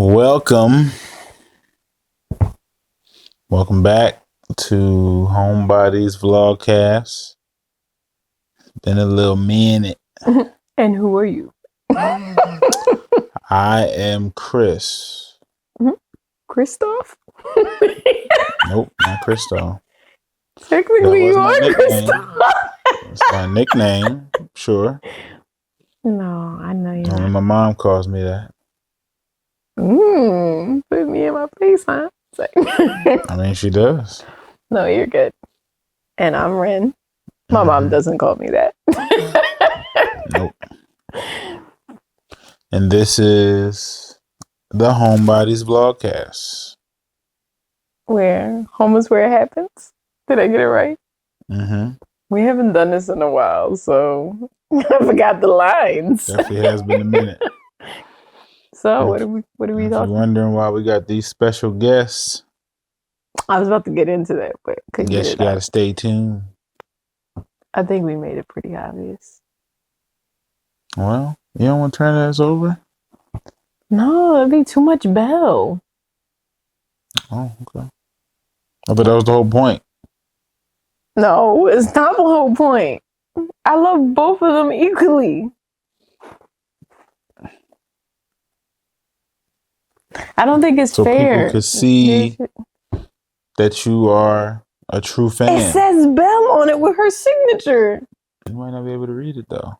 Welcome back to Homebodies Vlogcast. Been a little minute. And who are you? I am Chris. Christoph? Nope, not Christoph. Technically, you are Christoph. It's my nickname, sure. No, I know you're Only not. my mom calls me that. Put me in my face, huh? I mean, she does. No, you're good. And I'm Ren. My mom doesn't call me that. Nope. And this is the Homebodies Vlogcast. Where home is where it happens. Did I get it right? Mm-hmm. We haven't done this in a while, so I forgot the lines. Definitely has been a minute. So what are we If you're talking? wondering why we got these special guests, I was about to get into that, but couldn't guess get you it gotta out. stay tuned. I think we made it pretty obvious. Well, you don't want to turn this over? No, it'd be too much bell. Oh, okay. I thought that was the whole point. No, it's not the whole point. I love both of them equally. I don't think it's So fair. people could see that you are a true fan. It says Belle on it with her signature. You might not be able to read it though.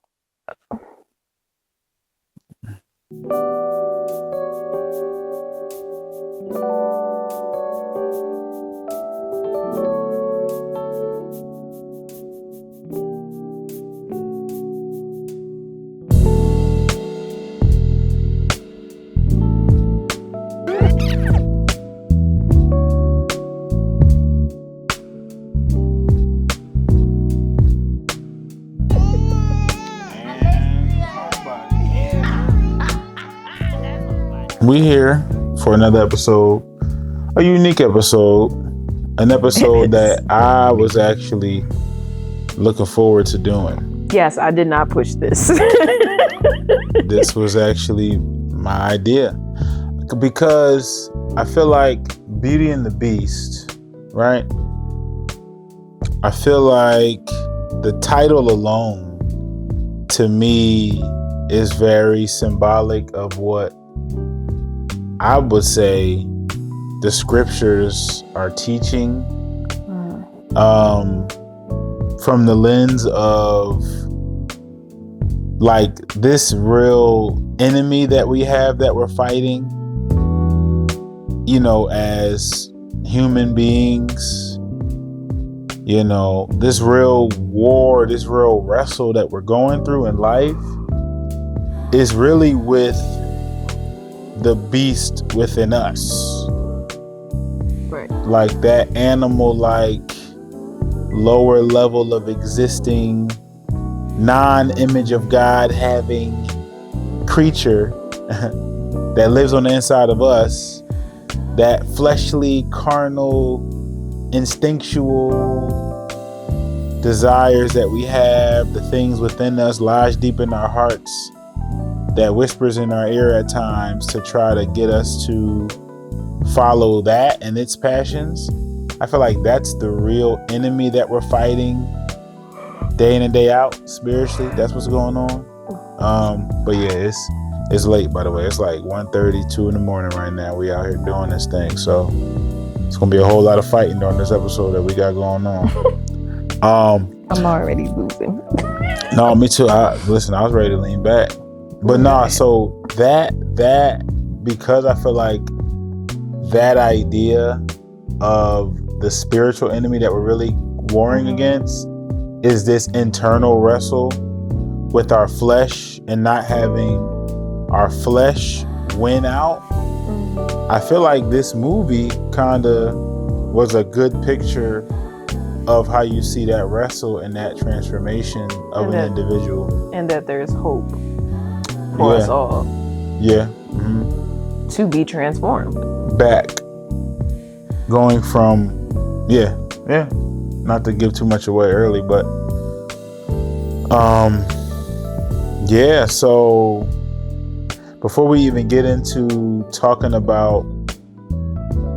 We here for another episode, a unique episode, an episode that I was actually looking forward to doing. Yes, I did not push this. This was actually my idea because I feel like Beauty and the Beast, right? I feel like the title alone to me is very symbolic of what I would say the scriptures are teaching, from the lens of like this real enemy that we have that we're fighting, you know, as human beings, you know, this real war, this real wrestle that we're going through in life is really with the beast within us. Right. Like that animal, like lower level of existing, non-image of God having creature that lives on the inside of us, that fleshly, carnal, instinctual desires that we have, the things within us lodged deep in our hearts that whispers in our ear at times to try to get us to follow that and its passions. I feel like that's the real enemy that we're fighting day in and day out spiritually. That's what's going on. But yeah, it's late, by the way. It's like 1:30, 2 in the morning right now. We out here doing this thing. So it's gonna be a whole lot of fighting during this episode that we got going on. I'm already losing. No, me too. Listen, I was ready to lean back. But nah, so that because I feel like that idea of the spiritual enemy that we're really warring against is this internal wrestle with our flesh and not having our flesh win out. I feel like this movie kind of was a good picture of how you see that wrestle and that transformation of an individual. And that there's hope for us all. Yeah. To be transformed. Back. Going from, not to give too much away early, but so before we even get into talking about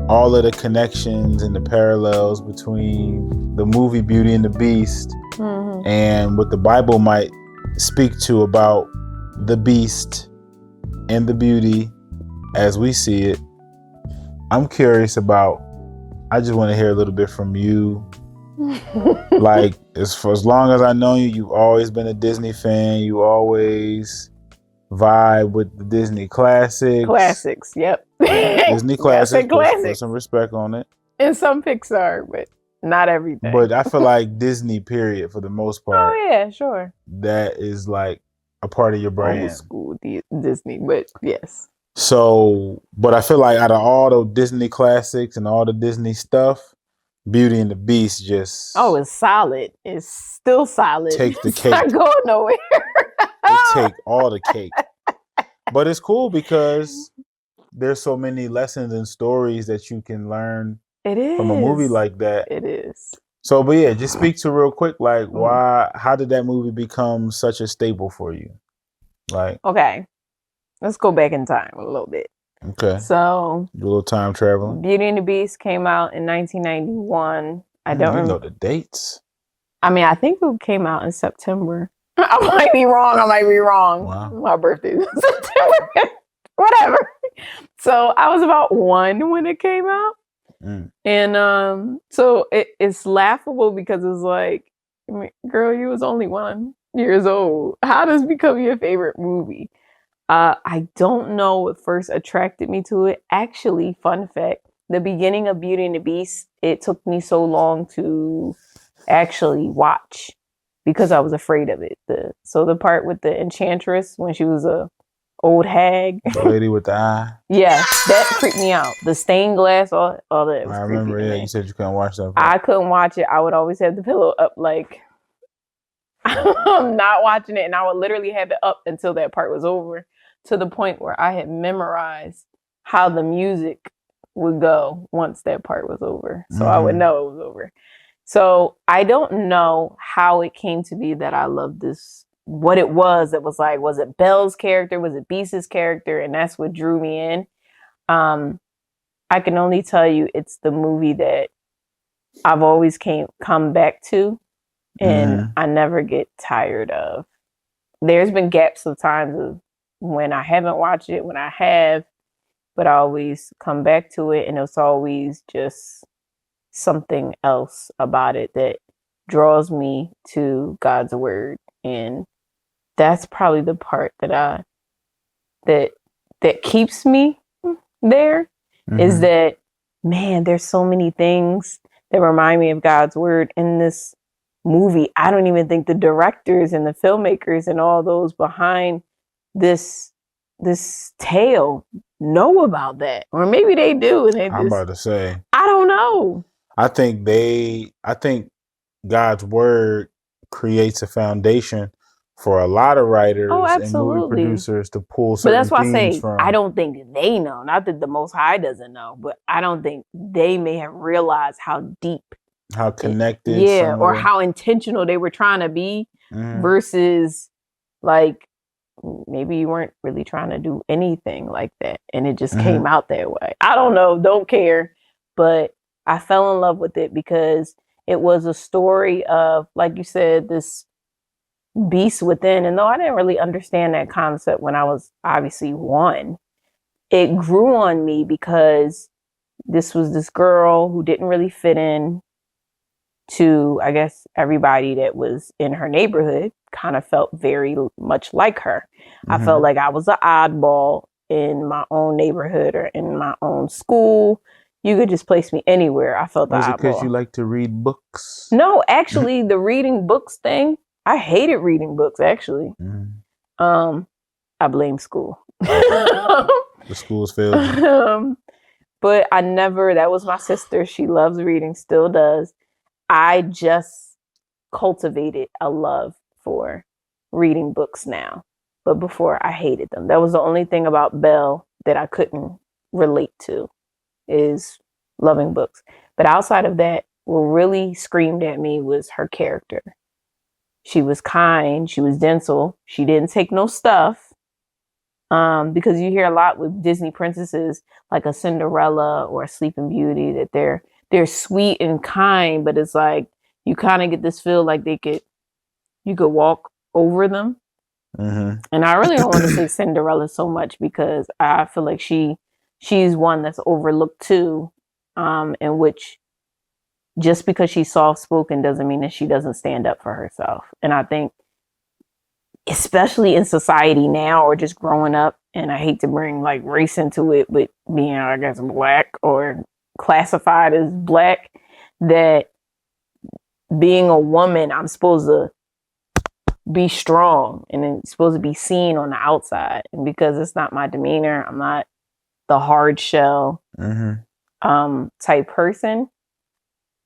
all of the connections and the parallels between the movie Beauty and the Beast and what the Bible might speak to about the Beast and the Beauty as we see it, I'm curious about, I just want to hear a little bit from you. Like, for as long as I know you, you've always been a Disney fan. You always vibe with the Disney classics. Classics, yep. Disney classics, put some respect on it. And some Pixar, but not everything. But I feel like Disney, period, for the most part. Oh yeah, sure. That is like a part of your brand. Old school Disney, but yes. So, but I feel like out of all the Disney classics and all the Disney stuff, Beauty and the Beast just... Oh, it's solid. It's still solid. Take the cake. It's not going nowhere. It take all the cake. But it's cool because there's so many lessons and stories that you can learn from a movie like that. It is. So, but yeah, just speak to real quick, like how did that movie become such a staple for you? Like, okay, let's go back in time a little bit. Okay. So, do a little time traveling. Beauty and the Beast came out in 1991. I don't know the dates. I mean, I think it came out in September. I might be wrong. Wow. My birthday is in September. Whatever. So I was about 1 when it came out. And so it's laughable because it's like, I mean, girl, you was only 1 years old. How does it become your favorite movie? I don't know what first attracted me to it. Actually, fun fact, the beginning of Beauty and the Beast, it took me so long to actually watch because I was afraid of it. So the part with the enchantress when she was a old hag. The lady with the eye. Yeah, that freaked me out. The stained glass, all that. I remember, you said you couldn't watch that. I couldn't watch it. I would always have the pillow up like, I'm not watching it. And I would literally have it up until that part was over, to the point where I had memorized how the music would go once that part was over. So I would know it was over. So I don't know how it came to be that I loved this, what it was. It was like, was it Belle's character? Was it Beast's character? And that's what drew me in. I can only tell you it's the movie that I've always come back to and I never get tired of. There's been gaps of times of when I haven't watched it, when I have, but I always come back to it, and it's always just something else about it that draws me to God's word. And that's probably the part that that keeps me there, is that, man, there's so many things that remind me of God's word in this movie. I don't even think the directors and the filmmakers and all those behind this tale know about that, or maybe they do. And I'm about to say, I don't know. I think God's word creates a foundation for a lot of writers and movie producers to pull certain themes from. But that's why I say, I don't think they know. Not that the Most High doesn't know, but I don't think they may have realized how deep, how connected, or how intentional they were trying to be, versus like, maybe you weren't really trying to do anything like that, and it just came out that way. I don't know, don't care, but I fell in love with it because it was a story of, like you said, this beast within. And though I didn't really understand that concept when I was obviously 1, it grew on me because this was this girl who didn't really fit in to, I guess, everybody that was in her neighborhood. Kind of felt very much like her. I felt like I was an oddball in my own neighborhood or in my own school. You could just place me anywhere. I felt the oddball. Was it because you like to read books? No, actually, the reading books thing, I hated reading books, actually. I blame school. The school's failed. But I never, that was my sister. She loves reading, still does. I just cultivated a love for reading books now. But before, I hated them. That was the only thing about Belle that I couldn't relate to, is loving books. But outside of that, what really screamed at me was her character. She was kind. She was gentle. She didn't take no stuff. Because you hear a lot with Disney princesses, like a Cinderella or a Sleeping Beauty, that they're sweet and kind, but it's like you kind of get this feel like you could walk over them. Mm-hmm. And I really don't want to say Cinderella so much because I feel like she's one that's overlooked too, in which just because she's soft spoken doesn't mean that she doesn't stand up for herself. And I think, especially in society now, or just growing up, and I hate to bring like race into it, but being, I guess, black or classified as black, that being a woman, I'm supposed to be strong and it's supposed to be seen on the outside. And because it's not my demeanor, I'm not the hard shell type person.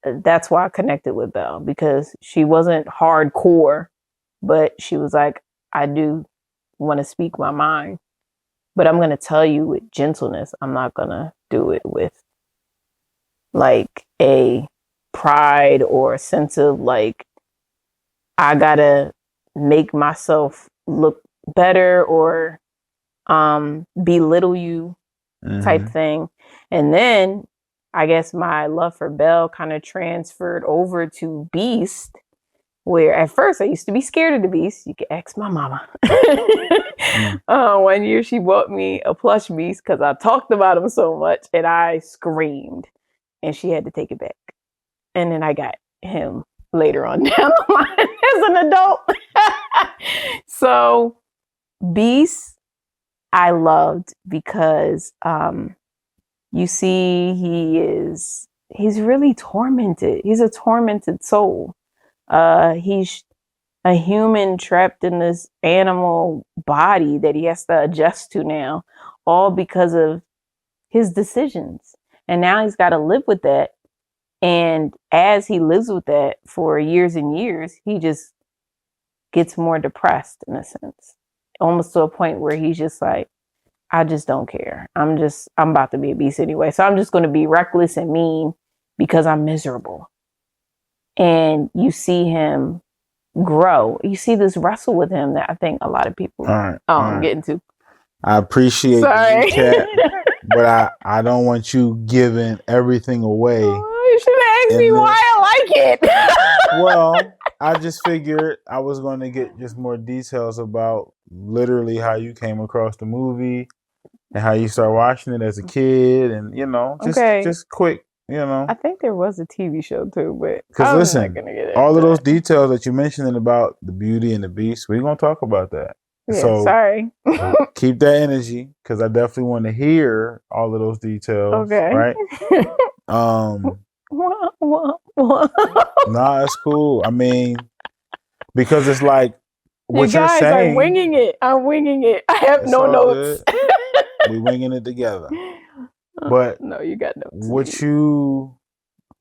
That's why I connected with Belle, because she wasn't hardcore, but she was like, I do want to speak my mind, but I'm going to tell you with gentleness. I'm not going to do it with like a pride or a sense of like, I got to make myself look better or belittle you type thing. And then I guess my love for Belle kind of transferred over to Beast, where at first I used to be scared of the Beast. You can ask my mama. 1 year she bought me a plush Beast because I talked about him so much and I screamed and she had to take it back. And then I got him later on down the line as an adult. So Beast I loved because you see he's really tormented. He's a tormented soul. He's a human trapped in this animal body that he has to adjust to now, all because of his decisions. And now he's got to live with that. And as he lives with that for years and years, he just gets more depressed in a sense, almost to a point where he's just like, I just don't care. I'm about to be a beast anyway. So I'm just going to be reckless and mean because I'm miserable. And you see him grow. You see this wrestle with him that I think a lot of people. I'm getting to. I appreciate the recap, but I don't want you giving everything away. Oh, you should have asked me why I like it. Well, I just figured I was going to get just more details about literally how you came across the movie and how you started watching it as a kid, and just quick. I think there was a TV show too, but because listen, all of those details that you mentioned about the Beauty and the Beast, we're gonna talk about that. Yeah, so sorry. Keep that energy because I definitely want to hear all of those details. Okay. Right. Nah, it's cool. I mean, because it's like what you're saying. I'm winging it. I have no notes. We winging it together. But no, you got notes. What you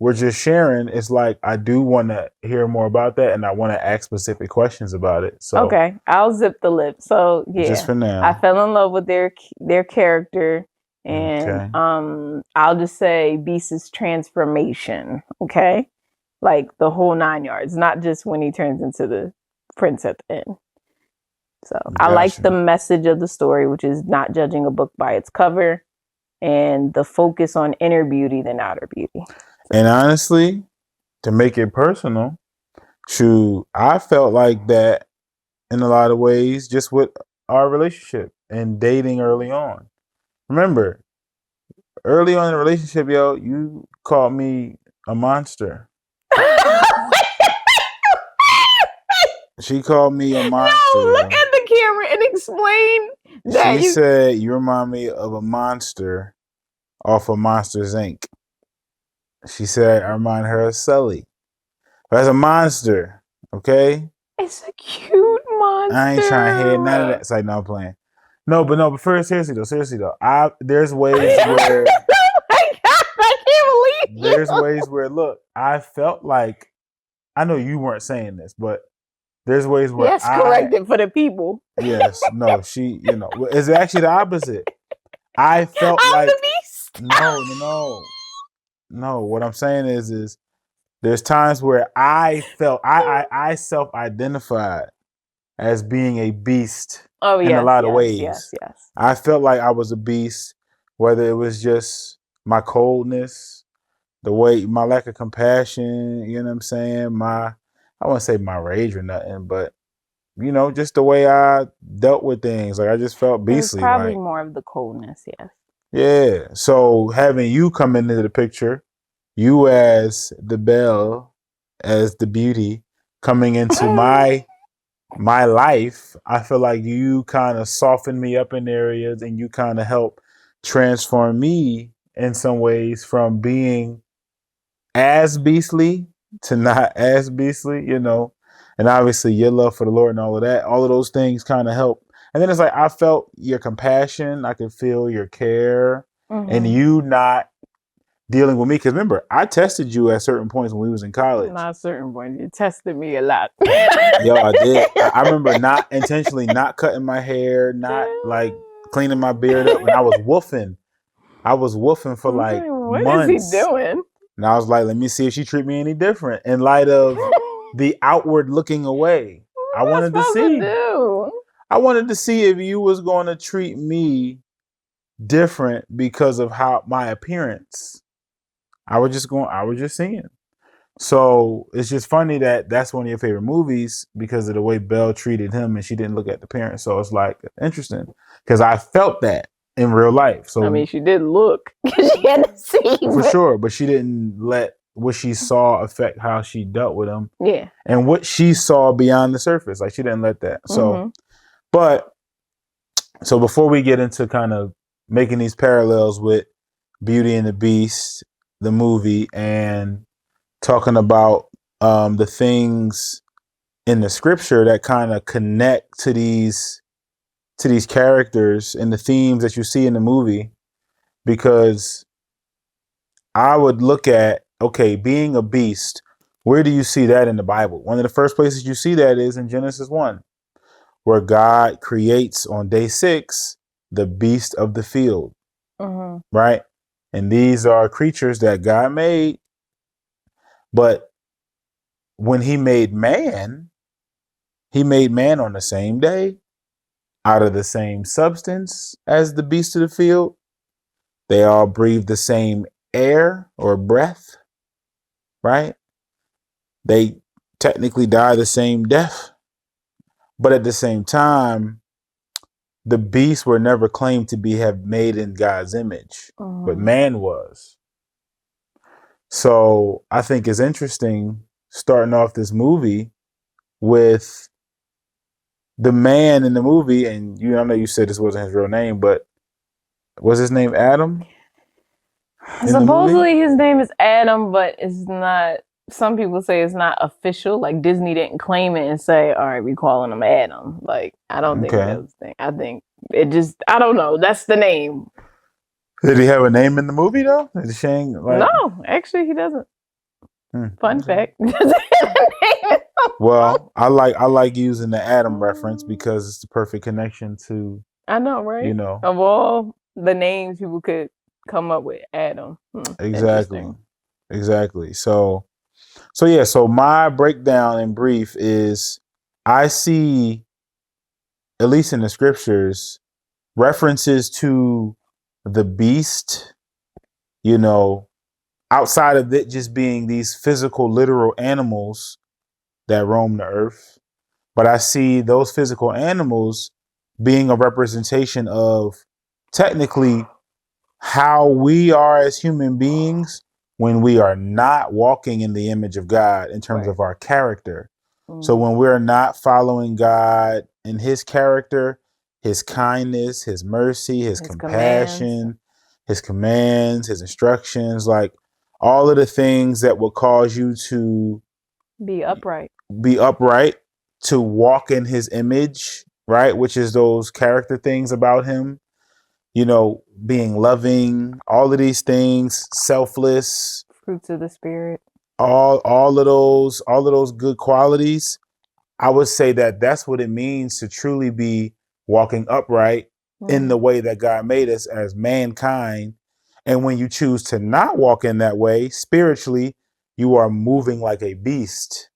were just sharing is like, I do want to hear more about that, and I want to ask specific questions about it. So okay, I'll zip the lip. So yeah, just for now, I fell in love with their character, and I'll just say Beast's transformation. Okay, like the whole 9 yards, not just when he turns into the prince at the end. So I like the message of the story, which is not judging a book by its cover, and the focus on inner beauty than outer beauty. And honestly, to make it personal, I felt like that in a lot of ways, just with our relationship and dating early on. Remember, early on in the relationship, you called me a monster. She called me a monster. No, look at the camera and explain that. She said you remind me of a monster off of Monsters Inc. She said I remind her of Sully. That's a monster, okay? It's a cute monster. I ain't trying to hear none of that. It's like, no, I'm playing. But first, seriously though, there's ways where oh my God, I can't believe there's ways where, look, I felt like, I know you weren't saying this, but there's ways where yes, correct it for the people. Yes, no, it's actually the opposite. I felt I'm the beast. No. What I'm saying is there's times where I felt I self-identified as being a beast Oh, in a yes, lot of yes, ways. yes. I felt like I was a beast, whether it was just my coldness, the way, my lack of compassion, you know what I'm saying? I wouldn't say my rage or nothing, but you know, just the way I dealt with things. Like I just felt It was beastly. probably Like, more of the coldness, yes. yeah. So having you come into the picture, you as the belle, as the beauty, coming into my life, I feel like you kind of soften me up in areas and you kind of help transform me in some ways from being as beastly to not as beastly, you know. And obviously your love for the Lord and all of that, all of those things kind of help. And then it's like I felt your compassion, I could feel your care, and you not dealing with me. Because remember, I tested you at certain points when we was in college. Not a certain point. You tested me a lot. Yo, I did. I remember not intentionally not cutting my hair, not like cleaning my beard up, and I was woofing. I was woofing for like What is months. he doing? And I was like, let me see if she treat me any different in light of the outward looking away. I wanted to see. I wanted to see if you was going to treat me different because of how my appearance. I was just seeing. So it's just funny that that's one of your favorite movies because of the way Belle treated him and she didn't look at the parents. So it's like interesting because I felt that in real life. So I mean, she did look because she had to see. For sure, but she didn't let what she saw affect how she dealt with him. Yeah. And what she saw beyond the surface. Like she didn't let that. So, but so before we get into kind of making these parallels with Beauty and the Beast, the movie, and talking about the things in the scripture that kind of connect to these characters and the themes that you see in the movie, because I would look at, okay, being a beast, where do you see that in the Bible? One of the first places you see that is in Genesis 1, where God creates on day 6 the beast of the field, right? And these are creatures that God made. But when he made man on the same day, out of the same substance as the beast of the field. They all breathe the same air or breath, right? They technically die the same death. But at the same time, the beasts were never claimed to have made in God's image, but man was. So I think it's interesting starting off this movie with the man in the movie, and I know you said this wasn't his real name, but was his name Adam? Supposedly his name is Adam, but it's not. Some people say it's not official. Like Disney didn't claim it and say, "All right, we calling him Adam." Like I don't think that was the thing. I think it just. I don't know. That's the name. Did he have a name in the movie though? Is Shane like? No, actually, he doesn't. Fun fact. Well, I like using the Adam reference because it's the perfect connection to. I know, right? You know, of all the names people could come up with, Adam. Exactly. So yeah. So my breakdown in brief is, I see, at least in the scriptures, references to the beast. You know, outside of it just being these physical, literal animals that roam the earth. But I see those physical animals being a representation of technically how we are as human beings when we are not walking in the image of God in terms of our character. So when we're not following God in his character, his kindness, his mercy, his compassion, his commands, his instructions, like all of the things that will cause you to be upright, to walk in his image, right? Which is those character things about him, you know, being loving, all of these things, selfless, fruits of the spirit, all of those good qualities. I would say that that's what it means to truly be walking upright in the way that God made us as mankind. And when you choose to not walk in that way spiritually, you are moving like a beast.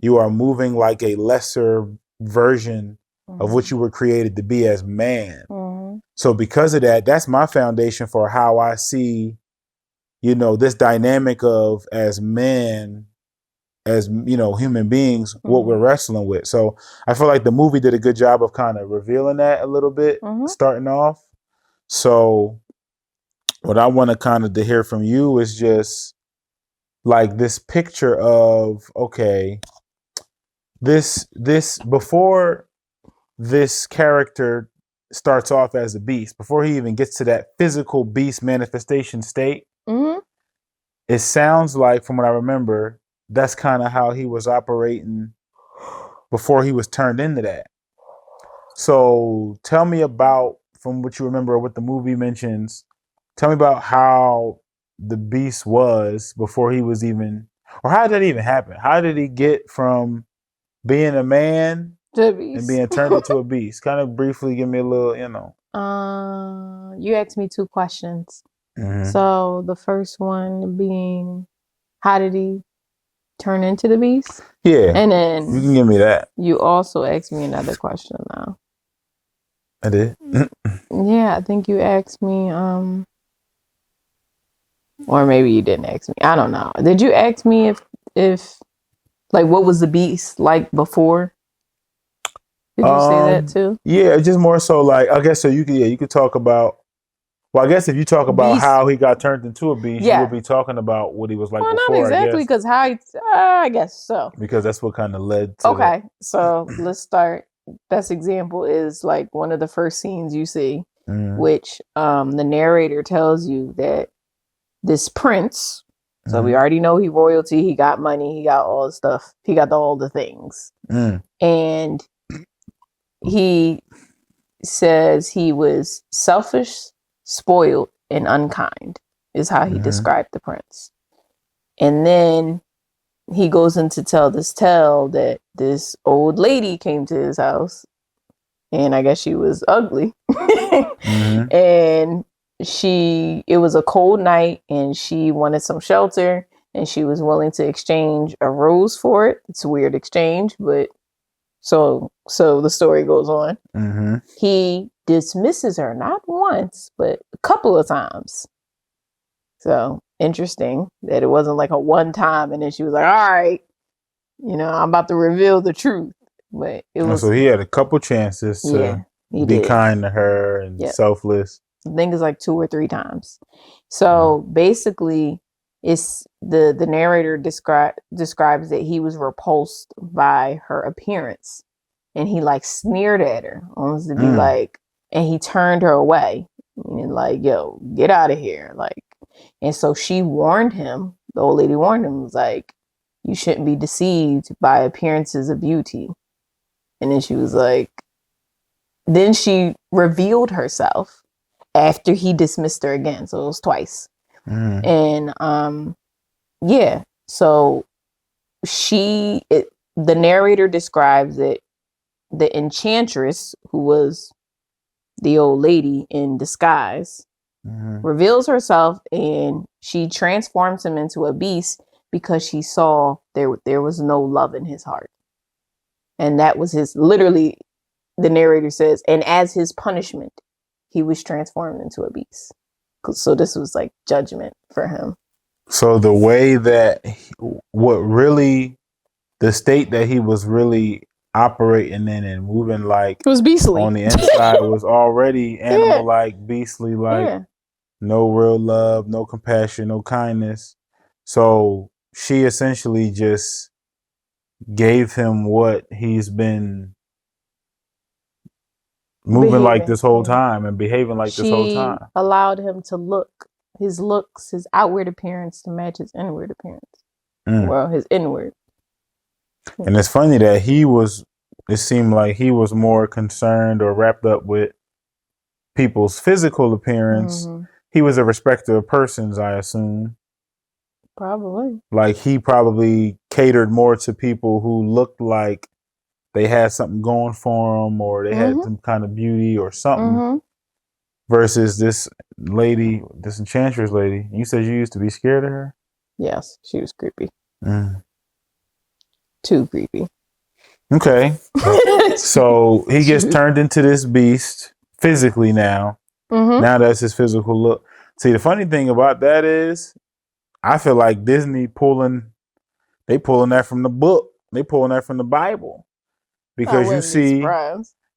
You are moving like a lesser version of what you were created to be as man. Mm-hmm. So because of that, that's my foundation for how I see, this dynamic of as men, as human beings, what we're wrestling with. So I feel like the movie did a good job of kind of revealing that a little bit, starting off. So what I want to kind of to hear from you is just like this picture of, okay, this before this character starts off as a beast, before he even gets to that physical beast manifestation state, it sounds like, from what I remember, that's kind of how he was operating before he was turned into that. So tell me about, from what you remember, what the movie mentions, tell me about how the beast was before he was even, or how did that even happen? How did he get from being a man and being turned into a beast? Kind of briefly give me a little, You asked me 2 questions. So the first one being, how did he turn into the beast? Yeah. And then you can give me that. You also asked me another question now. I did. Yeah, I think you asked me, or maybe you didn't ask me. I don't know. Did you ask me if like what was the beast like before? Did you say that too? Yeah, just more so like, I guess so you could talk about, well, I guess if you talk about Beast. how he got turned into a beast, you would be talking about what he was like before. Not exactly, because I guess so. Because that's what kind of led to Okay, so let's start. Best example is like one of the first scenes you see, which the narrator tells you that this prince, so we already know he royalty, he got money, he got all the stuff, he got all the things. And he says he was selfish, spoiled, and unkind, is how he described the prince. And then he goes in to tell this tale that this old lady came to his house, and I guess she was ugly. And it was a cold night, and she wanted some shelter, and she was willing to exchange a rose for it. It's a weird exchange, but so the story goes on. He dismisses her not once, but a couple of times. So interesting that it wasn't like a one time and then she was like, all right, I'm about to reveal the truth. But it was. So he had a couple chances to be kind to her and selfless. I think it's like 2 or 3 times. So basically, it's the narrator describes that he was repulsed by her appearance, and he like sneered at her, almost to be like, and he turned her away, and like, yo, get out of here, like. And so she warned him. The old lady warned him, was like, you shouldn't be deceived by appearances of beauty. And then she was like, then she revealed herself after he dismissed her again. So it was twice. And so the narrator describes it, the enchantress, who was the old lady in disguise, reveals herself, and she transforms him into a beast because she saw there was no love in his heart. And that was literally, the narrator says, and as his punishment, he was transformed into a beast. So this was like judgment for him. So the way that, the state that he was really operating in and moving like, it was beastly on the inside, was already animal-like, beastly-like, no real love, no compassion, no kindness. So she essentially just gave him what he's been moving like this whole time and behaving like this whole time. Allowed him to his looks, his outward appearance to match his inward appearance. Well, his inward. And it's funny that it seemed like he was more concerned or wrapped up with people's physical appearance. He was a respecter of persons, I assume. Probably. Like he probably catered more to people who looked like they had something going for them, or they had some kind of beauty or something, versus this lady, this enchantress lady. You said you used to be scared of her? Yes, she was creepy. Too creepy. Okay. So he gets turned into this beast physically now. Mm-hmm. Now that's his physical look. See, the funny thing about that is, I feel like Disney pulling that from the book. They pulling that from the Bible. Because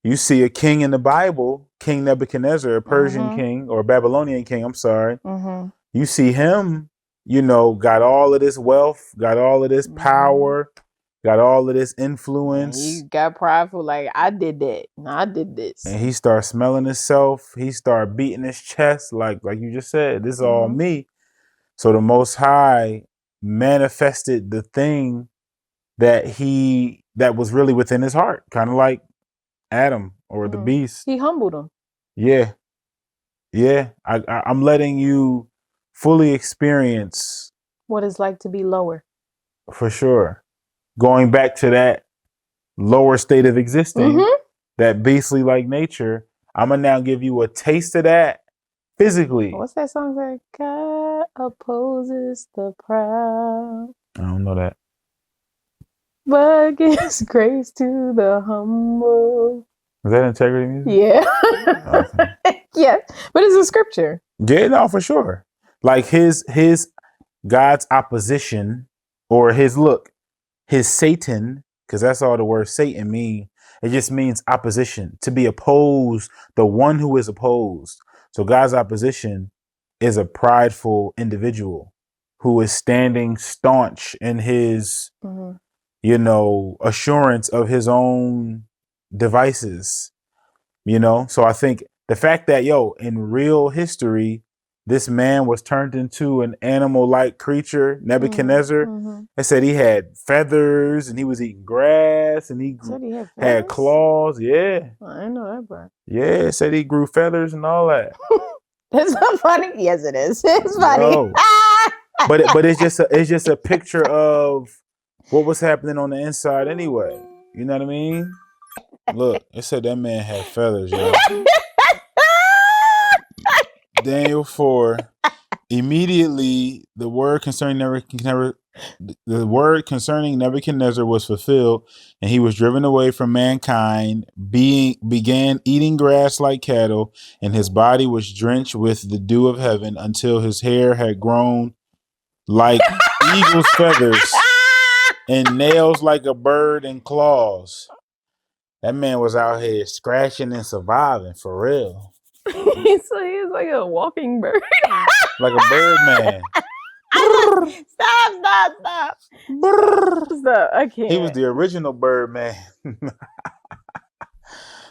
you see a king in the Bible, King Nebuchadnezzar, a Persian king or Babylonian king, I'm sorry. Mm-hmm. You see him, got all of this wealth, got all of this power, got all of this influence. And he got prideful, like, I did that. I did this. And he started smelling himself. He started beating his chest, like you just said, this is all me. So the Most High manifested the thing that was really within his heart, kind of like Adam or the beast. He humbled him. Yeah. I'm letting you fully experience what it's like to be lower. For sure. Going back to that lower state of existing, that beastly like nature, I'm gonna now give you a taste of that physically. What's that song like? God opposes the proud. I don't know that. But gives grace to the humble. Is that integrity music? Yeah. Okay. Yeah. But it's a scripture. Yeah, no, for sure. Like his God's opposition, or his Satan, because that's all the word Satan mean. It just means opposition, to be opposed, the one who is opposed. So God's opposition is a prideful individual who is standing staunch in his, assurance of his own devices, So I think the fact that, in real history, this man was turned into an animal-like creature, Nebuchadnezzar. They said he had feathers and he was eating grass and he had claws. Yeah. I didn't know that part. Yeah, it said he grew feathers and all that. It's not funny. Yes, it is. It's funny. No. But it's just a picture of what was happening on the inside anyway. You know what I mean? Look, it said that man had feathers, yo. Daniel 4. Immediately, the word concerning Nebuchadnezzar was fulfilled, and he was driven away from mankind, began eating grass like cattle, and his body was drenched with the dew of heaven until his hair had grown like eagle's feathers and nails like a bird and claws. That man was out here scratching and surviving for real. So he was like a walking bird. Like a bird man. Stop. I can't. He was the original bird man.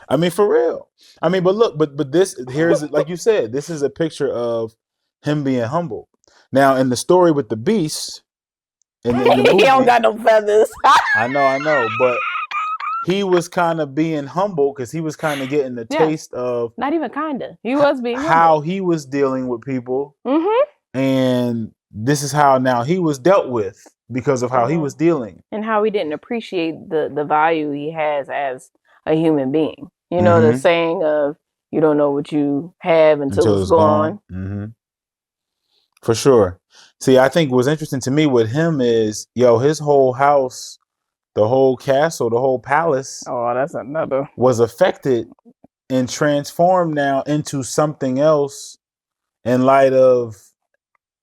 I mean, for real. I mean, but look, but this, here's, like you said, this is a picture of him being humble. Now, in the story with the beast, in the movie, he don't got no feathers. I know, but he was kind of being humble because he was kind of getting the taste of, not even kinda. He was being how humble. he was dealing with people, and this is how now he was dealt with because of how he was dealing, and how he didn't appreciate the value he has as a human being. You know, the saying of, you don't know what you have until it's gone. For sure. See, I think what's interesting to me with him is, his whole house, the whole castle, the whole palace. Oh, that's another. Was affected and transformed now into something else in light of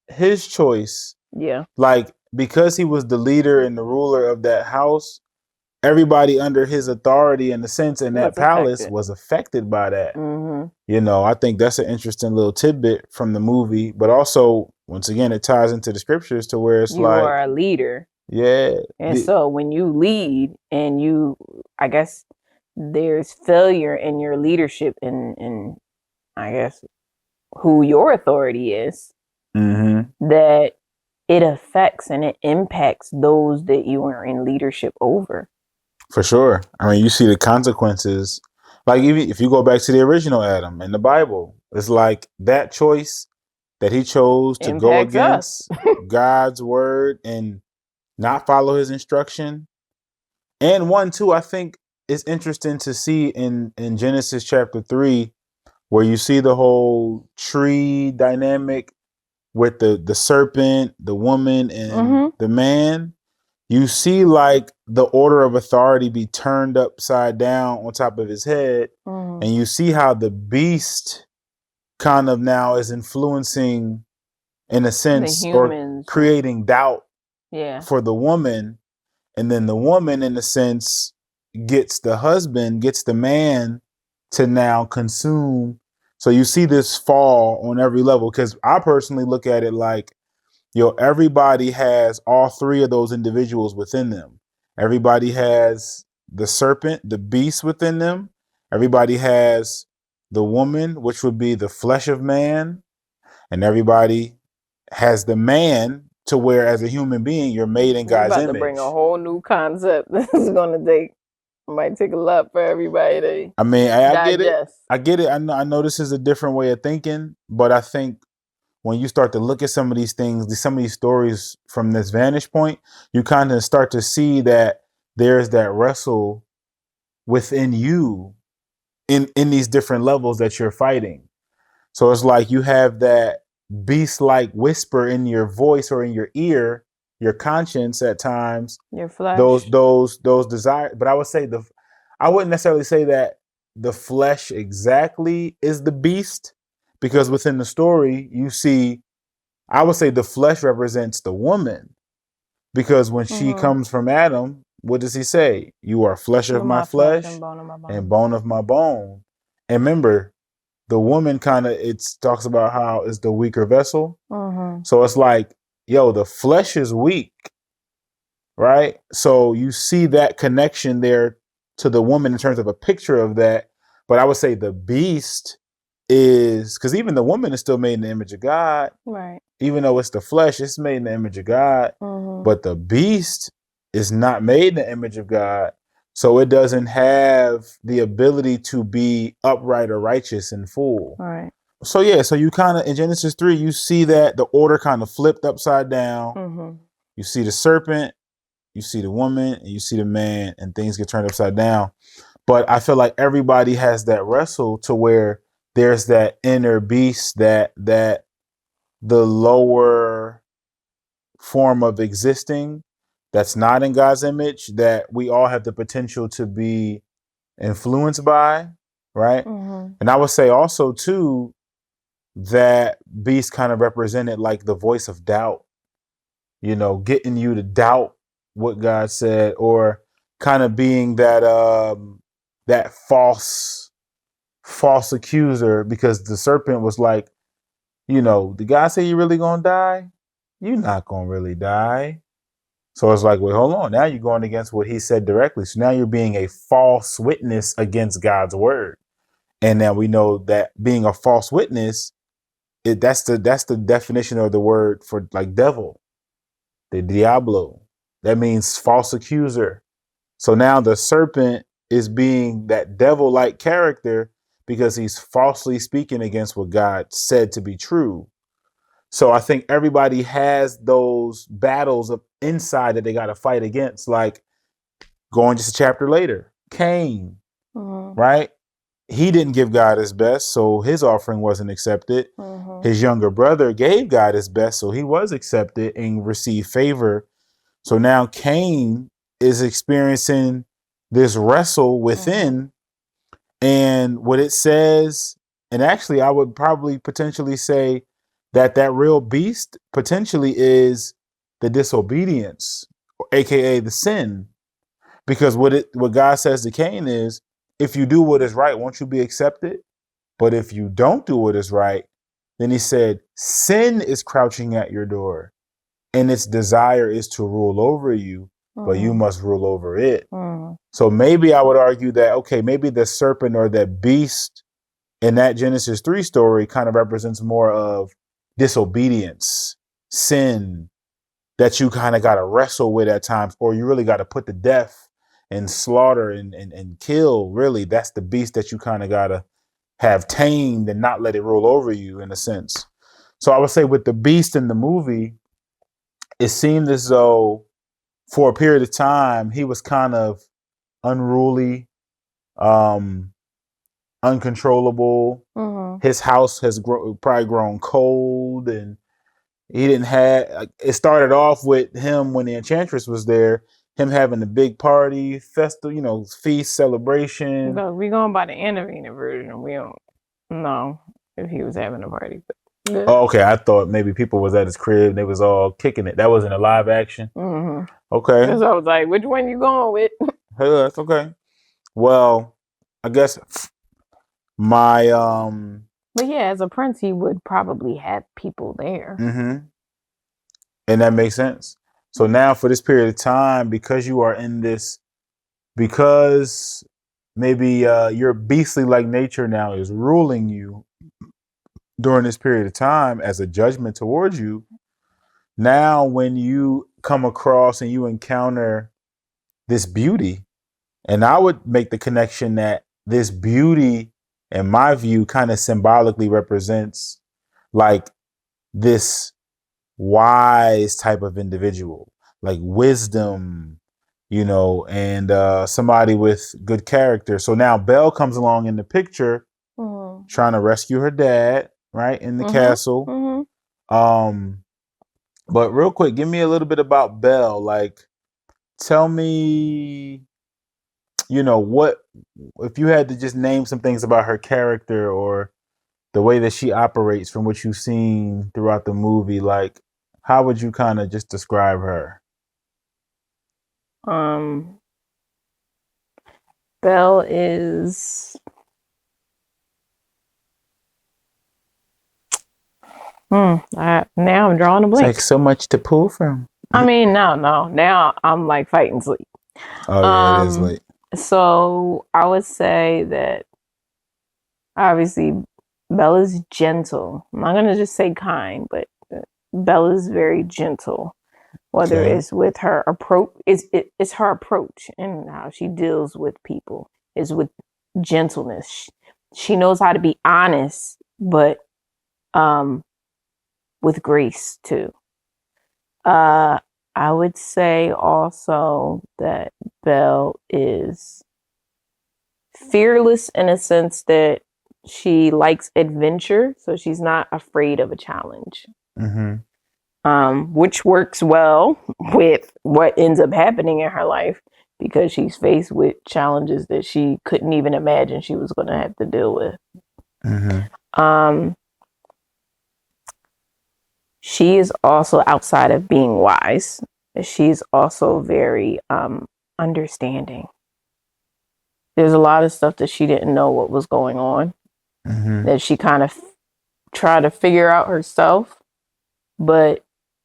his choice. Yeah. Like, because he was the leader and the ruler of that house, everybody under his authority, in a sense, in that palace was affected by that. I think that's an interesting little tidbit from the movie. But also, once again, it ties into the scriptures to where it's you are a leader. Yeah. And so when you lead and I guess there's failure in your leadership and I guess who your authority is, that it affects and it impacts those that you are in leadership over. For sure. I mean, you see the consequences. Like, even if you go back to the original Adam in the Bible, it's like that choice that he chose to go against God's word and not follow his instruction. And one, too, I think it's interesting to see in Genesis chapter 3, where you see the whole tree dynamic with the serpent, the woman, and the man. You see, like, the order of authority be turned upside down on top of his head. Mm-hmm. And you see how the beast kind of now is influencing, in a sense, or creating doubt for the woman. And then the woman, in a sense, gets the man to now consume. So you see this fall on every level. Because I personally look at it like, everybody has all three of those individuals within them. Everybody has the serpent, the beast within them. Everybody has the woman, which would be the flesh of man. And everybody has the man, to where as a human being, you're made in God's image. About to bring a whole new concept. This is going to might take a lot for everybody to I get it. I get it. I know this is a different way of thinking, but I think when you start to look at some of these things, some of these stories from this vantage point, you kind of start to see that there's that wrestle within you in these different levels that you're fighting. So it's like you have that beast-like whisper in your voice or in your ear, your conscience at times, your flesh, those desires. But I wouldn't necessarily say that the flesh exactly is the beast, because within the story you see, I would say the flesh represents the woman, because when she comes from Adam, what does he say? You are flesh of my flesh and bone of my bone. And remember, the woman it talks about how it's the weaker vessel. So it's like, the flesh is weak, right? So you see that connection there to the woman in terms of a picture of that. But I would say the beast is, because even the woman is still made in the image of God. Right. Even though it's the flesh, it's made in the image of God. But the beast is not made in the image of God. So it doesn't have the ability to be upright or righteous in full. Right. So you kind of, in Genesis 3, you see that the order kind of flipped upside down. You see the serpent, you see the woman, and you see the man, and things get turned upside down. But I feel like everybody has that wrestle to where there's that inner beast, that the lower form of existing that's not in God's image, that we all have the potential to be influenced by, right? And I would say also too, that beast kind of represented like the voice of doubt, getting you to doubt what God said, or kind of being that that false accuser, because the serpent was like, the guy say you really gonna die? You're not gonna really die. So it's like, wait, hold on. Now you're going against what he said directly. So now you're being a false witness against God's word. And now we know that being a false witness, that's the definition of the word for like devil, the diablo. That means false accuser. So now the serpent is being that devil-like character because he's falsely speaking against what God said to be true. So I think everybody has those battles of inside that they got to fight against. Like going just a chapter later, Cain, right? He didn't give God his best, so his offering wasn't accepted. His younger brother gave God his best, so he was accepted and received favor. So now Cain is experiencing this wrestle within, and what it says, and actually I would probably potentially say that real beast potentially is the disobedience, aka the sin. Because what God says to Cain is, if you do what is right, won't you be accepted? But if you don't do what is right, then he said, sin is crouching at your door, and its desire is to rule over you, but you must rule over it. So maybe I would argue that, okay, maybe the serpent or that beast in that Genesis 3 story kind of represents more of disobedience, sin, that you kind of got to wrestle with at times, or you really got to put to death and slaughter and kill. Really, that's the beast that you kind of got to have tamed and not let it rule over you, in a sense. So I would say with the beast in the movie, it seemed as though for a period of time he was kind of unruly, uncontrollable. His house has probably grown cold, and he didn't have. It started off with him when the enchantress was there. him having a big party, festival, feast, celebration. No, we going by the animated version. We don't know if he was having a party. But good. Oh, okay. I thought maybe people was at his crib and they was all kicking it. That wasn't a live action. Mm-hmm. Okay. So I was like, which one you going with? Hey, that's okay. Well, I guess my But yeah, as a prince, he would probably have people there. Mm-hmm. And that makes sense. So now for this period of time, because you are in this, because maybe your beastly like nature now is ruling you during this period of time as a judgment towards you. Now, when you come across and you encounter this beauty, and I would make the connection that this beauty, in my view, kind of symbolically represents like this wise type of individual, like wisdom, and somebody with good character. So now Belle comes along in the picture, trying to rescue her dad, right, in the castle. But real quick, give me a little bit about Belle. Like, tell me, what if you had to just name some things about her character or the way that she operates from what you've seen throughout the movie, like, how would you kind of just describe her? Belle is now I'm drawing a blank. It's like so much to pull from. I mean, no. Now I'm like fighting sleep. Oh yeah, it is late. So I would say that obviously Belle is gentle. I'm not gonna just say kind, but Belle is very gentle. Whether it's with her approach, it's her approach and how she deals with people is with gentleness. She knows how to be honest, but with grace too. I would say also that Belle is fearless in a sense that she likes adventure, so she's not afraid of a challenge. Which works well with what ends up happening in her life because she's faced with challenges that she couldn't even imagine she was going to have to deal with. She is also, outside of being wise, she's also very understanding. There's a lot of stuff that she didn't know what was going on, that she kind of tried to figure out herself. But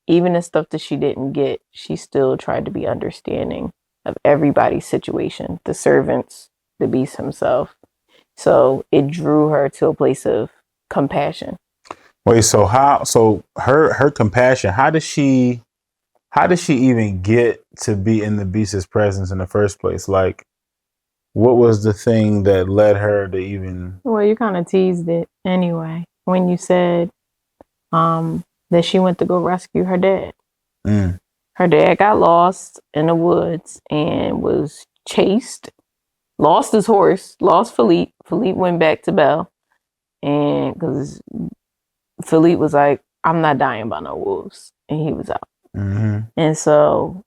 even the stuff that she didn't get, she still tried to be understanding of everybody's situation, the servants, the beast himself. So it drew her to a place of compassion. Wait, so her compassion, how does she even get to be in the beast's presence in the first place? Like, what was the thing that led her to even? Well, you kind of teased it anyway when you said that she went to go rescue her dad. Her dad got lost in the woods and was chased, lost his horse, lost Philippe. Philippe went back to Belle, and because Philippe was like, I'm not dying by no wolves, and he was out. And so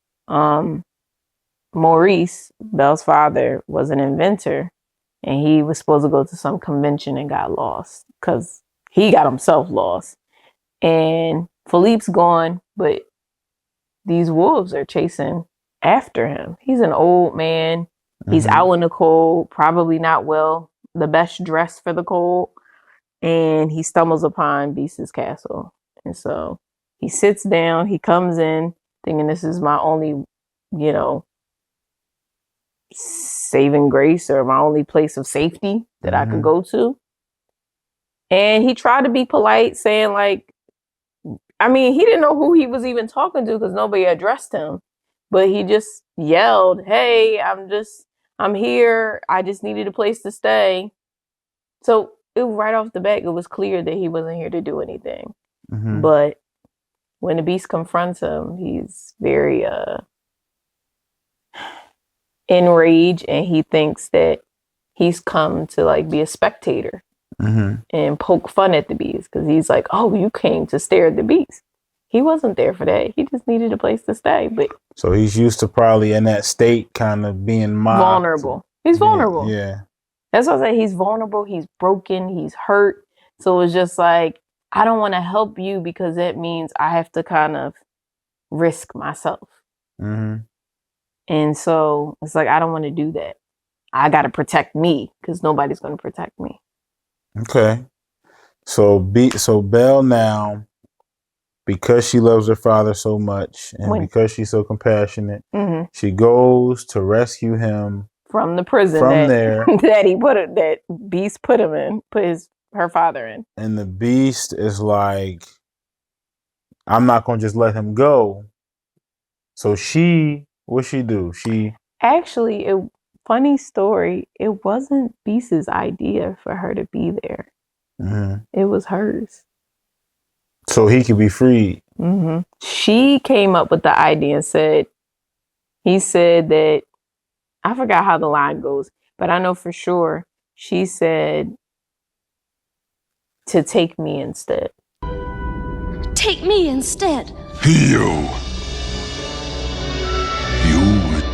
Maurice, Belle's father, was an inventor, and he was supposed to go to some convention and got lost because he got himself lost. And Philippe's gone, but these wolves are chasing after him. He's an old man. He's out in the cold, probably not the best dressed for the cold. And he stumbles upon Beast's castle. And so he sits down, he comes in thinking this is my only, saving grace or my only place of safety that I could go to. And he tried to be polite, saying like, he didn't know who he was even talking to because nobody addressed him. But he just yelled, "Hey, I'm here. I just needed a place to stay." So right off the bat, it was clear that he wasn't here to do anything. But when the beast confronts him, he's very enraged, and he thinks that he's come to like be a spectator and poke fun at the beast because he's like, "Oh, you came to stare at the beast." He wasn't there for that. He just needed a place to stay. But So he's used to probably in that state kind of being mocked. Vulnerable. He's vulnerable. Yeah. That's what I say. He's vulnerable. He's broken. He's hurt. So it's just like, I don't want to help you because that means I have to kind of risk myself. Mm-hmm. And so it's like, I don't want to do that. I got to protect me because nobody's going to protect me. Okay. So Belle now, because she loves her father so much and because she's so compassionate, she goes to rescue him from the prison there that Beast put him in, her father in. And the Beast is like, I'm not going to just let him go. So what'd she do? Actually, funny story, it wasn't Beast's idea for her to be there. Mm-hmm. It was hers. So he could be freed. Mm-hmm. She came up with the idea and he said that, I forgot how the line goes, but I know for sure she said to take me instead. Take me instead. You would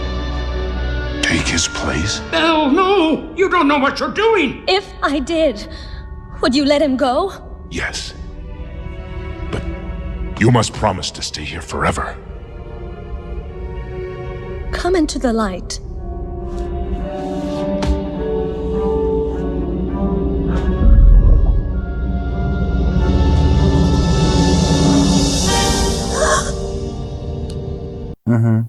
take his place? Belle, no! You don't know what you're doing! If I did, would you let him go? Yes. But you must promise to stay here forever. Come into the light. Mm-hmm.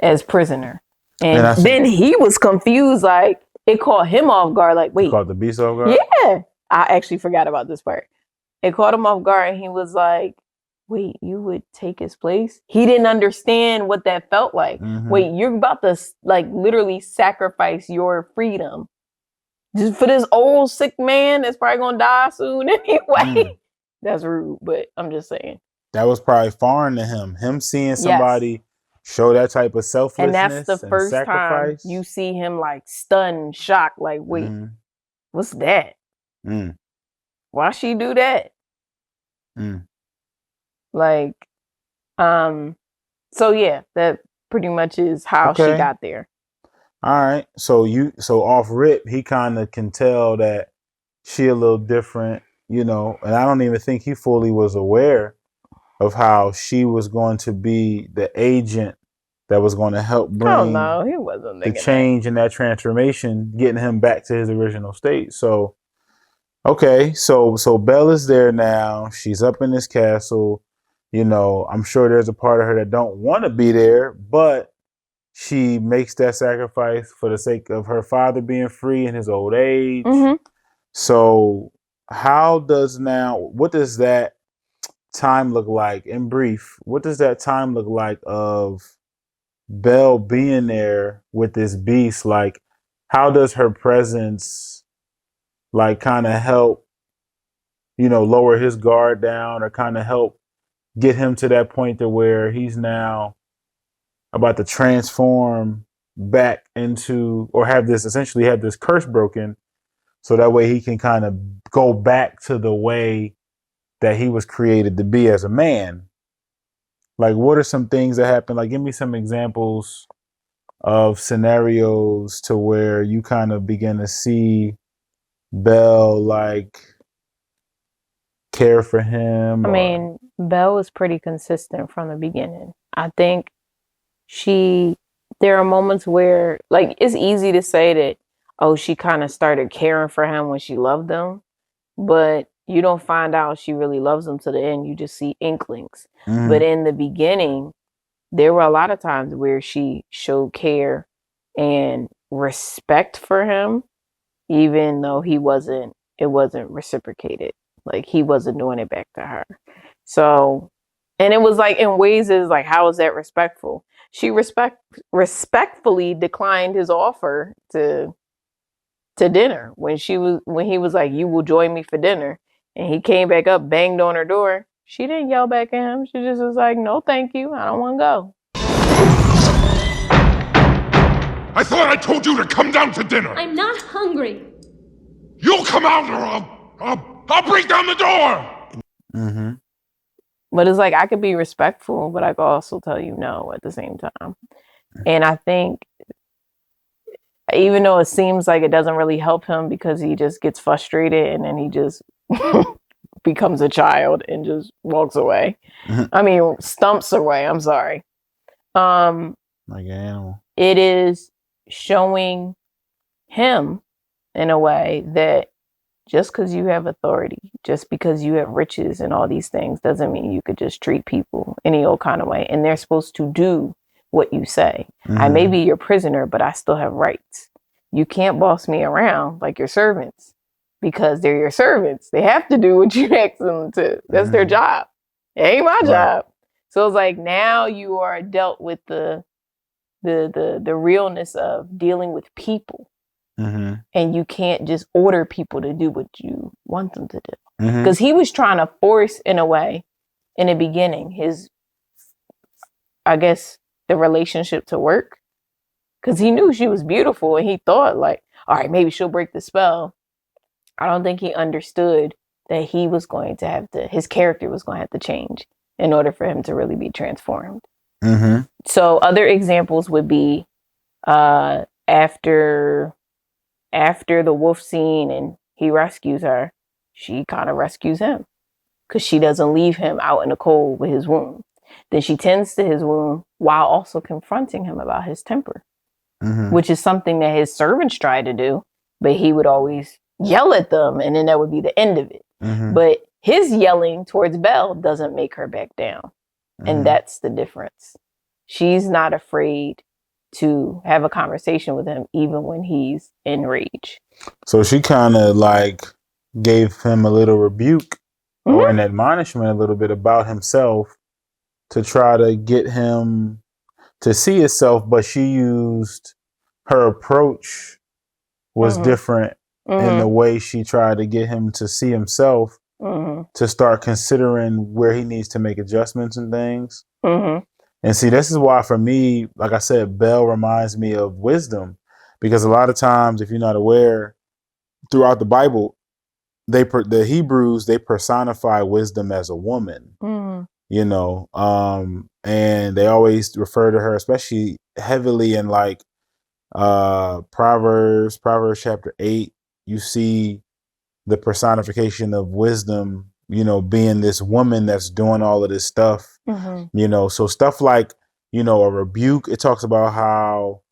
As prisoner. And then he was confused, like, it caught him off guard, like, wait. It caught the Beast off guard? Yeah. I actually forgot about this part. It caught him off guard, and he was like, wait, you would take his place? He didn't understand what that felt like. Mm-hmm. Wait, you're about to, like, literally sacrifice your freedom just for this old sick man that's probably gonna die soon anyway. That's rude, but I'm just saying. That was probably foreign to him. Him seeing somebody show that type of selflessness and that's the first time you see him like stunned, shocked, like, wait, what's that? Why she do that? Like, so yeah, that pretty much is how she got there. All right. So off rip, he kind of can tell that she a little different, and I don't even think he fully was aware of how she was going to be the agent that was going to help bring he wasn't the change and that transformation, getting him back to his original state. So, okay. So Belle is there now. She's up in this castle. I'm sure there's a part of her that don't want to be there, but she makes that sacrifice for the sake of her father being free in his old age. Mm-hmm. So what does that time look like? In brief, what does that time look like of Belle being there with this Beast? Like, how does her presence like kind of help, lower his guard down or kind of help get him to that point to where he's now about to transform back into, or essentially have this curse broken, so that way he can kind of go back to the way that he was created to be as a man? Like, what are some things that happen? Like, give me some examples of scenarios to where you kind of begin to see Belle like care for him. I mean, Belle was pretty consistent from the beginning. I think there are moments where, like, it's easy to say that, oh, she kind of started caring for him when she loved him, but you don't find out she really loves him to the end. You just see inklings. Mm-hmm. But in the beginning, there were a lot of times where she showed care and respect for him, even though it wasn't reciprocated. Like, he wasn't doing it back to her. So, and it was like, in ways, it's like, how is that respectful? She respectfully declined his offer to dinner when he was like, you will join me for dinner. And he came back up, banged on her door. She didn't yell back at him. She just was like, no, thank you. I don't want to go. I thought I told you to come down to dinner. I'm not hungry. You'll come out or I'll break down the door. Mm-hmm. But it's like I could be respectful, but I could also tell you no at the same time. And I think even though it seems like it doesn't really help him because he just gets frustrated and then he just becomes a child and just walks away. I mean, stumps away. I'm sorry. Like an animal. It is showing him in a way that just because you have authority, just because you have riches and all these things doesn't mean you could just treat people any old kind of way. And they're supposed to do what you say. I may be your prisoner, but I still have rights. You can't boss me around like your servants because they're your servants. They have to do what you ask them to. That's their job. It ain't my job. So it's like now you are dealt with the realness of dealing with people. And you can't just order people to do what you want them to do. Because he was trying to force, in a way, in the beginning, I guess, the relationship to work. Because he knew she was beautiful and he thought like, all right, maybe she'll break the spell. I don't think he understood that he was going to have to, his character was going to have to change in order for him to really be transformed. So other examples would be after the wolf scene and he rescues her, she kind of rescues him because she doesn't leave him out in the cold with his wound. Then she tends to his wound while also confronting him about his temper, which is something that his servants tried to do, but he would always yell at them and then that would be the end of it. But his yelling towards Belle doesn't make her back down. And that's the difference. She's not afraid to have a conversation with him even when he's in rage. So she kind of like gave him a little rebuke or an admonishment a little bit about himself to try to get him to see himself, but she used her approach was different in the way she tried to get him to see himself, to start considering where he needs to make adjustments and things. And see, this is why for me, like I said, Belle reminds me of wisdom, because a lot of times, if you're not aware, throughout the Bible, the Hebrews, they personify wisdom as a woman, you know, and they always refer to her, especially heavily in like Proverbs chapter 8. You see the personification of wisdom, you know, being this woman that's doing all of this stuff, you know, so stuff like, you know, a rebuke. It talks about how,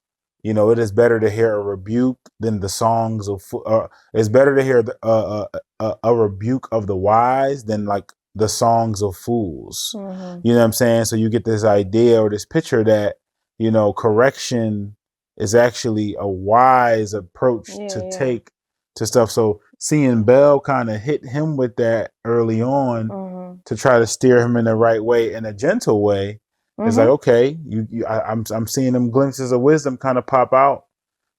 you know, it is better to hear a rebuke than the songs of, it's better to hear a rebuke of the wise than like the songs of fools. You know what I'm saying? So you get this idea or this picture that, you know, correction is actually a wise approach to take to stuff. So seeing Belle kind of hit him with that early on to try to steer him in the right way, in a gentle way, it's like, okay, I'm seeing them glimpses of wisdom kind of pop out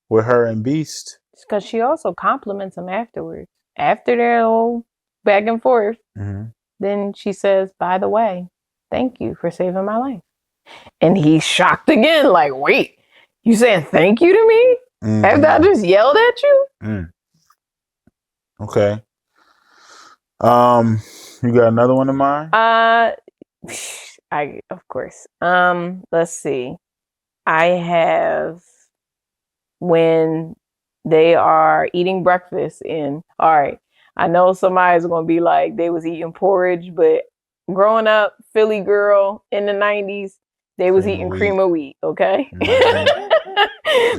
with her and Beast. Because she also compliments him afterwards. After their old back and forth, then she says, by the way, thank you for saving my life. And he's shocked again, like, wait, you saying thank you to me? After I just yelled at you? Okay. You got another one of mine? Of course. Let's see. I have when they are eating breakfast and all right, I know somebody's gonna be like they was eating porridge, but growing up, Philly girl in the 90s, they was eating cream of wheat, okay?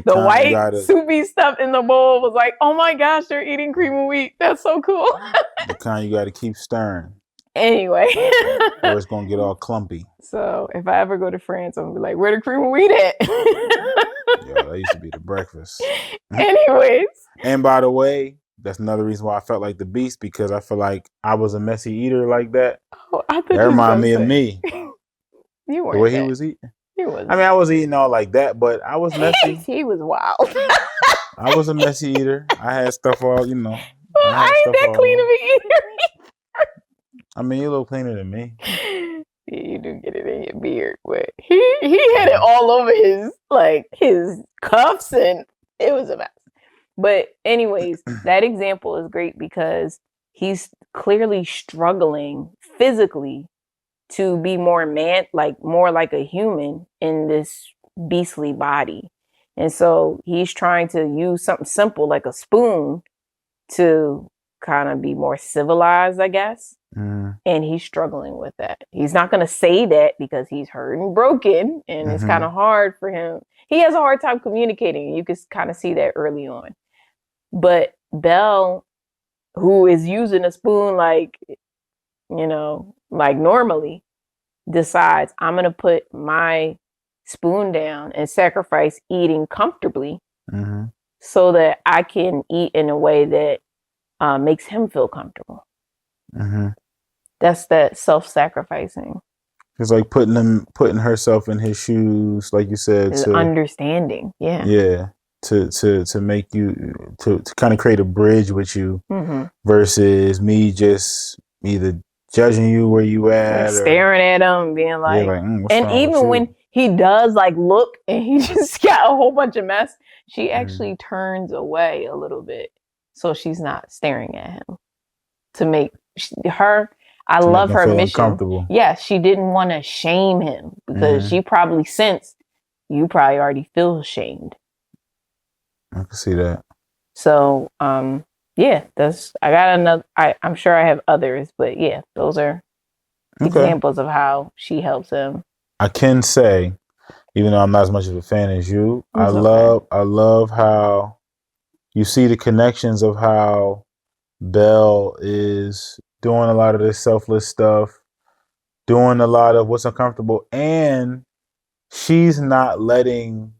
The white soupy stuff in the bowl was like, oh my gosh, they're eating cream of wheat. That's so cool. The kind you got to keep stirring. Anyway. Or it's going to get all clumpy. So if I ever go to France, I'm going to be like, where the cream of wheat at? Yo, that used to be the breakfast. Anyways. And by the way, that's another reason why I felt like the Beast, because I feel like I was a messy eater like that. Oh, I thought that reminded me of me. You weren't the way he was eating. He was. I mean, I was eating all like that, but I was messy. He was wild. I was a messy eater. I had stuff all, you know. Well, I ain't that clean of an eater. I mean, you're a little cleaner than me. You do get it in your beard, but he had it all over his cuffs, and it was a mess. But anyways, that example is great because he's clearly struggling physically to be more more like a human in this beastly body. And so he's trying to use something simple like a spoon to kind of be more civilized, I guess. And he's struggling with that. He's not going to say that because he's hurt and broken, and it's kind of hard for him. He has a hard time communicating. You can kind of see that early on. But Belle, who is using a spoon like normally, decides, I'm going to put my spoon down and sacrifice eating comfortably so that I can eat in a way that makes him feel comfortable. That's that self-sacrificing. It's like putting herself in his shoes, like you said, to understanding. Yeah. To make you to kind of create a bridge with you versus me just either judging you where you at, staring at him, being like, and even when he does like look and he just got a whole bunch of mess, she actually turns away a little bit so she's not staring at him to make her. I love her mission. Yes, she didn't want to shame him because she probably sensed you probably already feel shamed. I can see that. So, yeah, I got another. I'm sure I have others, but yeah, those are examples of how she helps him. I can say, even though I'm not as much of a fan as you, I love how you see the connections of how Belle is doing a lot of this selfless stuff, doing a lot of what's uncomfortable, and she's not letting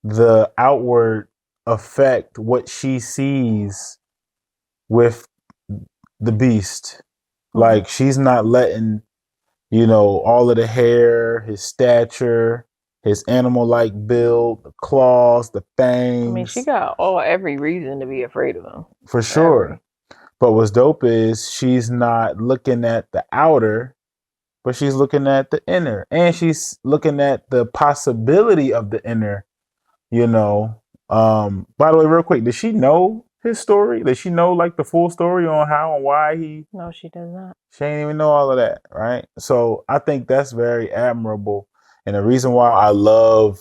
the outward affect what she sees with the beast. Like, she's not letting, all of the hair, his stature, his animal-like build, the claws, the fangs. I mean, she got every reason to be afraid of him. For sure. But what's dope is she's not looking at the outer, but she's looking at the inner. And she's looking at the possibility of the inner, By the way, real quick, does she know his story? Does she know like the full story on how and why he? No, she does not. She ain't even know all of that, right? So I think that's very admirable. And the reason why I love,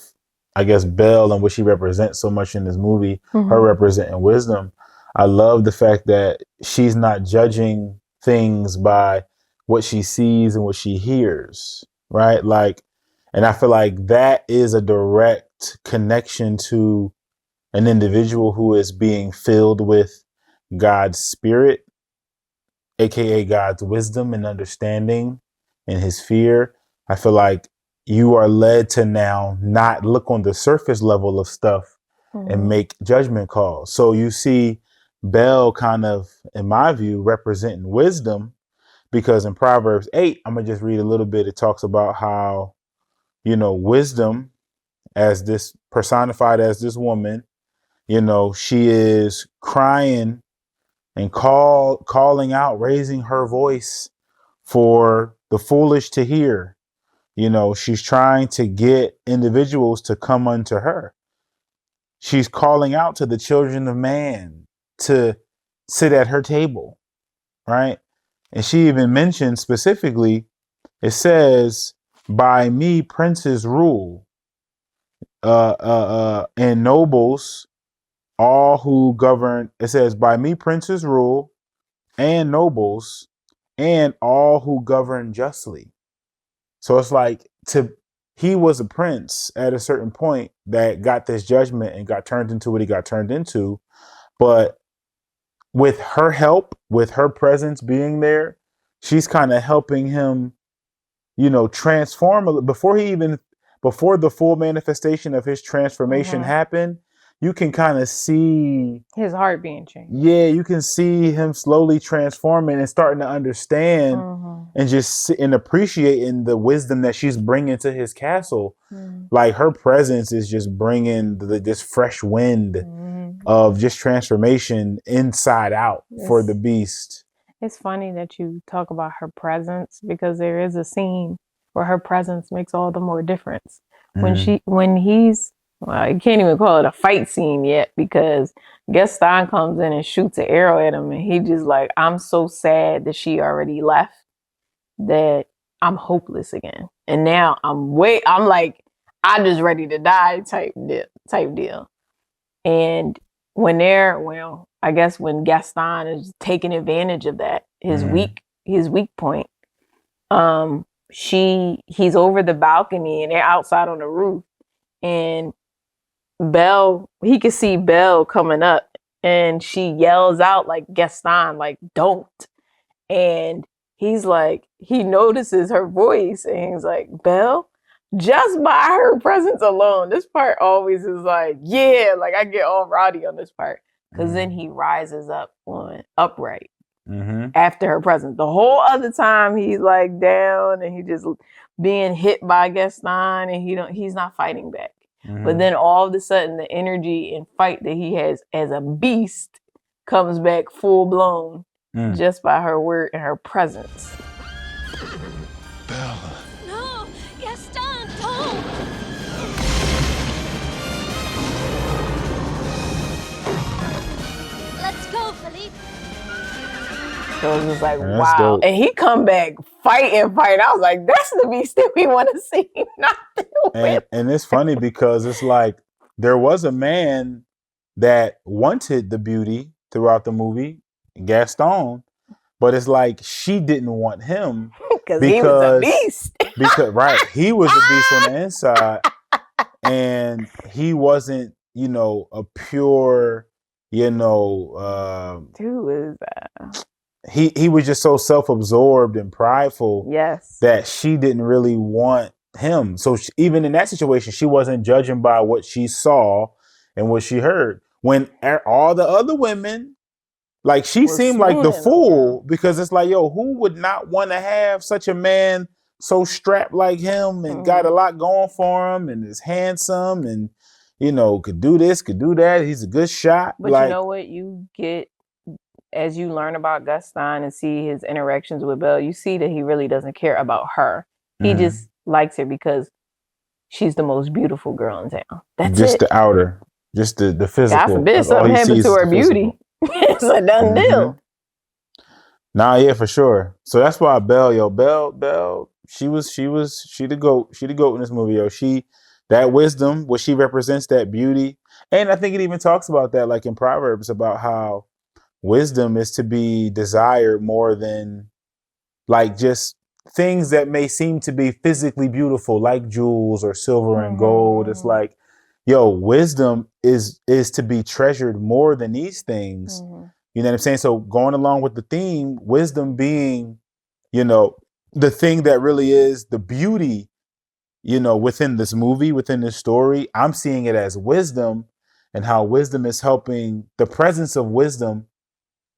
I guess, Belle and what she represents so much in this movie, her representing wisdom, I love the fact that she's not judging things by what she sees and what she hears, right? Like, and I feel like that is a direct connection to an individual who is being filled with God's spirit, aka God's wisdom and understanding and his fear. I feel like you are led to now not look on the surface level of stuff and make judgment calls. So you see Belle kind of, in my view, representing wisdom, because in Proverbs 8, I'm going to just read a little bit. It talks about how, wisdom, as this personified as this woman, she is crying and calling out, raising her voice for the foolish to hear. She's trying to get individuals to come unto her. She's calling out to the children of man to sit at her table, right? And she even mentioned specifically, it says, by me princes rule, and nobles, all who govern. It says, by me princes rule and nobles and all who govern justly. So it's like he was a prince at a certain point that got this judgment and got turned into what he got turned into. But with her help, with her presence being there, she's kind of helping him, transform before the full manifestation of his transformation happened. You can kind of see his heart being changed. Yeah, you can see him slowly transforming and starting to understand and just and appreciating the wisdom that she's bringing to his castle. Like, her presence is just bringing this fresh wind of just transformation inside out for the beast. It's funny that you talk about her presence, because there is a scene where her presence makes all the more difference. Well, you can't even call it a fight scene yet, because Gaston comes in and shoots an arrow at him, and he just like, I'm so sad that she already left, that I'm hopeless again. And now I'm like, I'm just ready to die type deal. And I guess when Gaston is taking advantage of that, his weak point, he's over the balcony and they're outside on the roof, and he could see Belle coming up, and she yells out like, Gaston, like, don't. And he's like, he notices her voice and he's like, Belle, just by her presence alone. This part always is like, yeah, like I get all rowdy on this part. Because then he rises up upright after her presence. The whole other time he's like down and he just being hit by Gaston and he's not fighting back. But then all of a sudden the energy and fight that he has as a beast comes back full blown just by her word and her presence. Belle. No, Gaston, don't! Let's go, Philippe. So it was just like, That's wow. dope. And he come back fight. I was like, that's the beast that we want to see. Not the whip. And it's funny because it's like there was a man that wanted the beauty throughout the movie, Gaston, but it's like she didn't want him because he was a beast. Because he was a beast on the inside, and he wasn't, a pure, Who is that? He was just so self-absorbed and prideful. Yes. That she didn't really want him. So even in that situation, she wasn't judging by what she saw and what she heard. When all the other women, like she seemed like the fool, because it's like, yo, who would not want to have such a man so strapped like him and got a lot going for him and is handsome and, could do this, could do that. He's a good shot. But you know what you get as you learn about Gaston and see his interactions with Belle, you see that he really doesn't care about her. He just likes her because she's the most beautiful girl in town. That's just it. The outer, just the physical. God forbid something happened to her beauty. It's a done deal. Nah, yeah, for sure. So that's why Belle, she the goat. She the goat in this movie, yo. That wisdom, what she represents, that beauty. And I think it even talks about that, like in Proverbs, about how wisdom is to be desired more than like just things that may seem to be physically beautiful, like jewels or silver and gold. It's like, yo, wisdom is to be treasured more than these things. You know what I'm saying? So going along with the theme, wisdom being, the thing that really is the beauty, within this movie, within this story, I'm seeing it as wisdom and how wisdom is helping the presence of wisdom.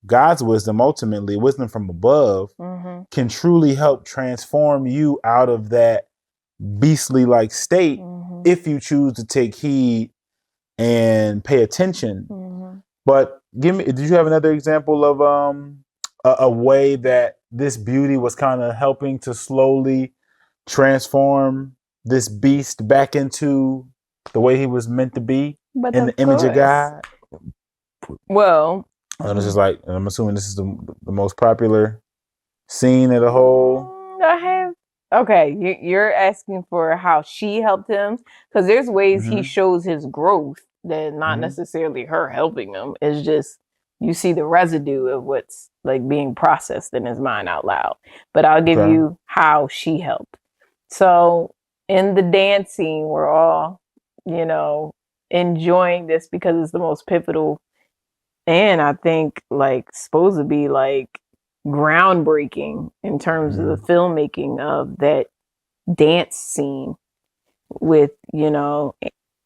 God's wisdom, ultimately, wisdom from above, can truly help transform you out of that beastly like state if you choose to take heed and pay attention. But did you have another example of a way that this beauty was kind of helping to slowly transform this beast back into the way he was meant to be in the image of God? Well, and it's just like, I'm assuming this is the most popular scene of the whole. Okay, you're asking for how she helped him, because there's ways he shows his growth that not necessarily her helping him. It's just you see the residue of what's like being processed in his mind out loud. But I'll give you how she helped. So in the dance scene, we're all, enjoying this because it's the most pivotal and I think like supposed to be like groundbreaking in terms of the filmmaking of that dance scene with,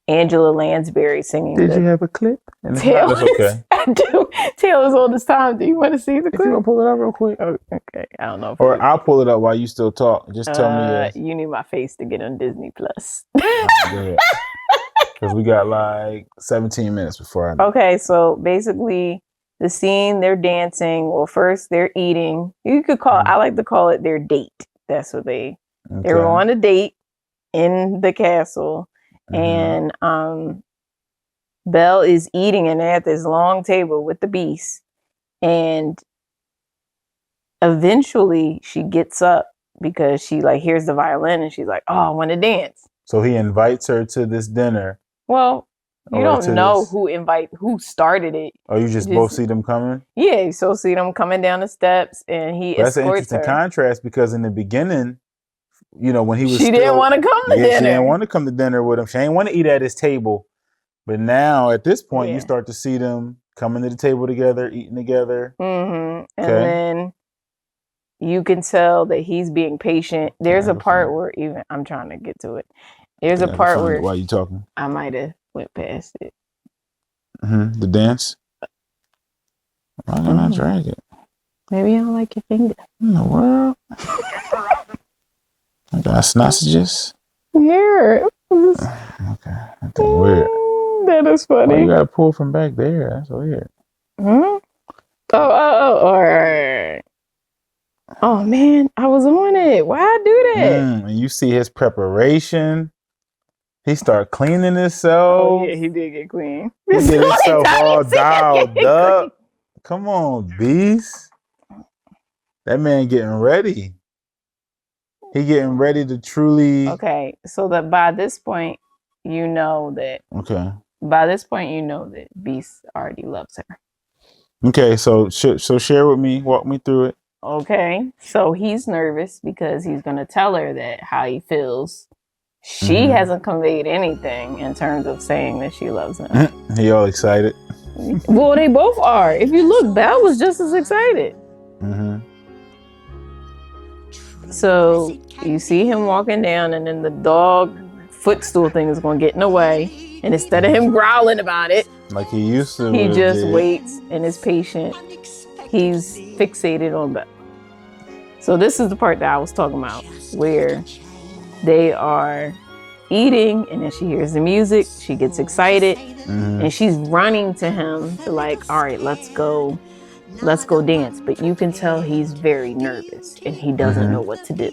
Angela Lansbury singing. Did you have a clip? That's okay. I do. Taylor's all this time. Do you want to see the clip? You want to pull it up real quick? Oh, okay. I don't know. Or I'll pull it up while you still talk. Just tell me yes. You need my face to get on Disney Plus. Because we got like 17 minutes before I know. Okay, so basically the scene, they're dancing. Well, first they're eating. You could call I like to call it their date. That's what they were on a date in the castle. And Belle is eating and they're at this long table with the beast. And eventually she gets up because she like hears the violin and she's like, oh, I want to dance. So he invites her to this dinner. Well, you Or don't to know this- who started it. Oh, you just both see them coming? Yeah, so see them coming down the steps and he But that's an escorts interesting her. contrast because in the beginning, you know, when he was She didn't want to come to dinner. She didn't want to come to dinner with him. She didn't want to eat at his table. But now at this point, you start to see them coming to the table together, eating together. Mm-hmm. And then you can tell that he's being patient. There's a part where even I'm trying to get to it. There's a part where while you talking, I might have went past it. Mm-hmm. The dance. Why did I drag it? Maybe I don't like your finger. In the world? I got sausages. Yeah. Okay. That's weird. That is funny. Why you gotta pull from back there? That's weird. Hmm? All right. Oh man, I was on it. Why I do that? And you see his preparation. He start cleaning himself. Oh yeah, he did get clean. He get himself all dialed up. Come on, beast. That man getting ready. He getting ready to truly. Okay, so that by this point, you know that. Okay. By this point, you know that Beast already loves her. Okay, so share with me, walk me through it. Okay, so he's nervous because he's gonna tell her that how he feels. She hasn't conveyed anything in terms of saying that she loves him. He all excited. Well, they both are. If you look, Belle was just as excited. Mm-hmm. So you see him walking down, and then the dog footstool thing is going to get in the way. And instead of him growling about it, like he used to, he just waits and is patient. He's fixated on Belle. So this is the part that I was talking about, where they are eating, and then she hears the music. She gets excited, and she's running to him to like, all right, let's go dance. But you can tell he's very nervous and he doesn't know what to do.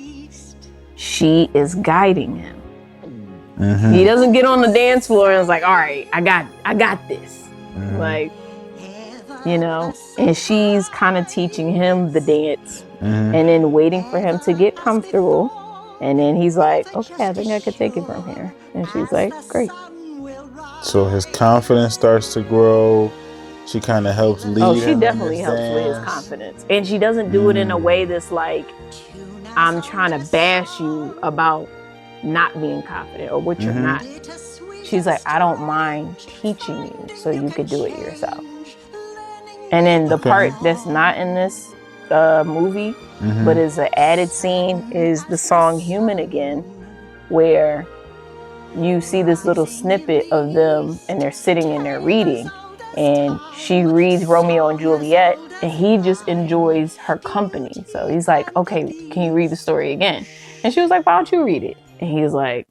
She is guiding him. He doesn't get on the dance floor and is like, all right, I got this. Like, you know, and she's kind of teaching him the dance and then waiting for him to get comfortable. And then he's like, okay, I think I could take it from here. And she's like, great. So his confidence starts to grow. She kind of helps lead him. Oh, she definitely helps with his confidence. And she doesn't do it in a way that's like, I'm trying to bash you about not being confident or what you're not. She's like, I don't mind teaching you so you could do it yourself. And then the part that's not in this movie, but is an added scene, is the song Human Again, where you see this little snippet of them and they're sitting and they're reading. And she reads Romeo and Juliet, and he just enjoys her company. So he's like, okay, can you read the story again? And she was like, why don't you read it? And he was like,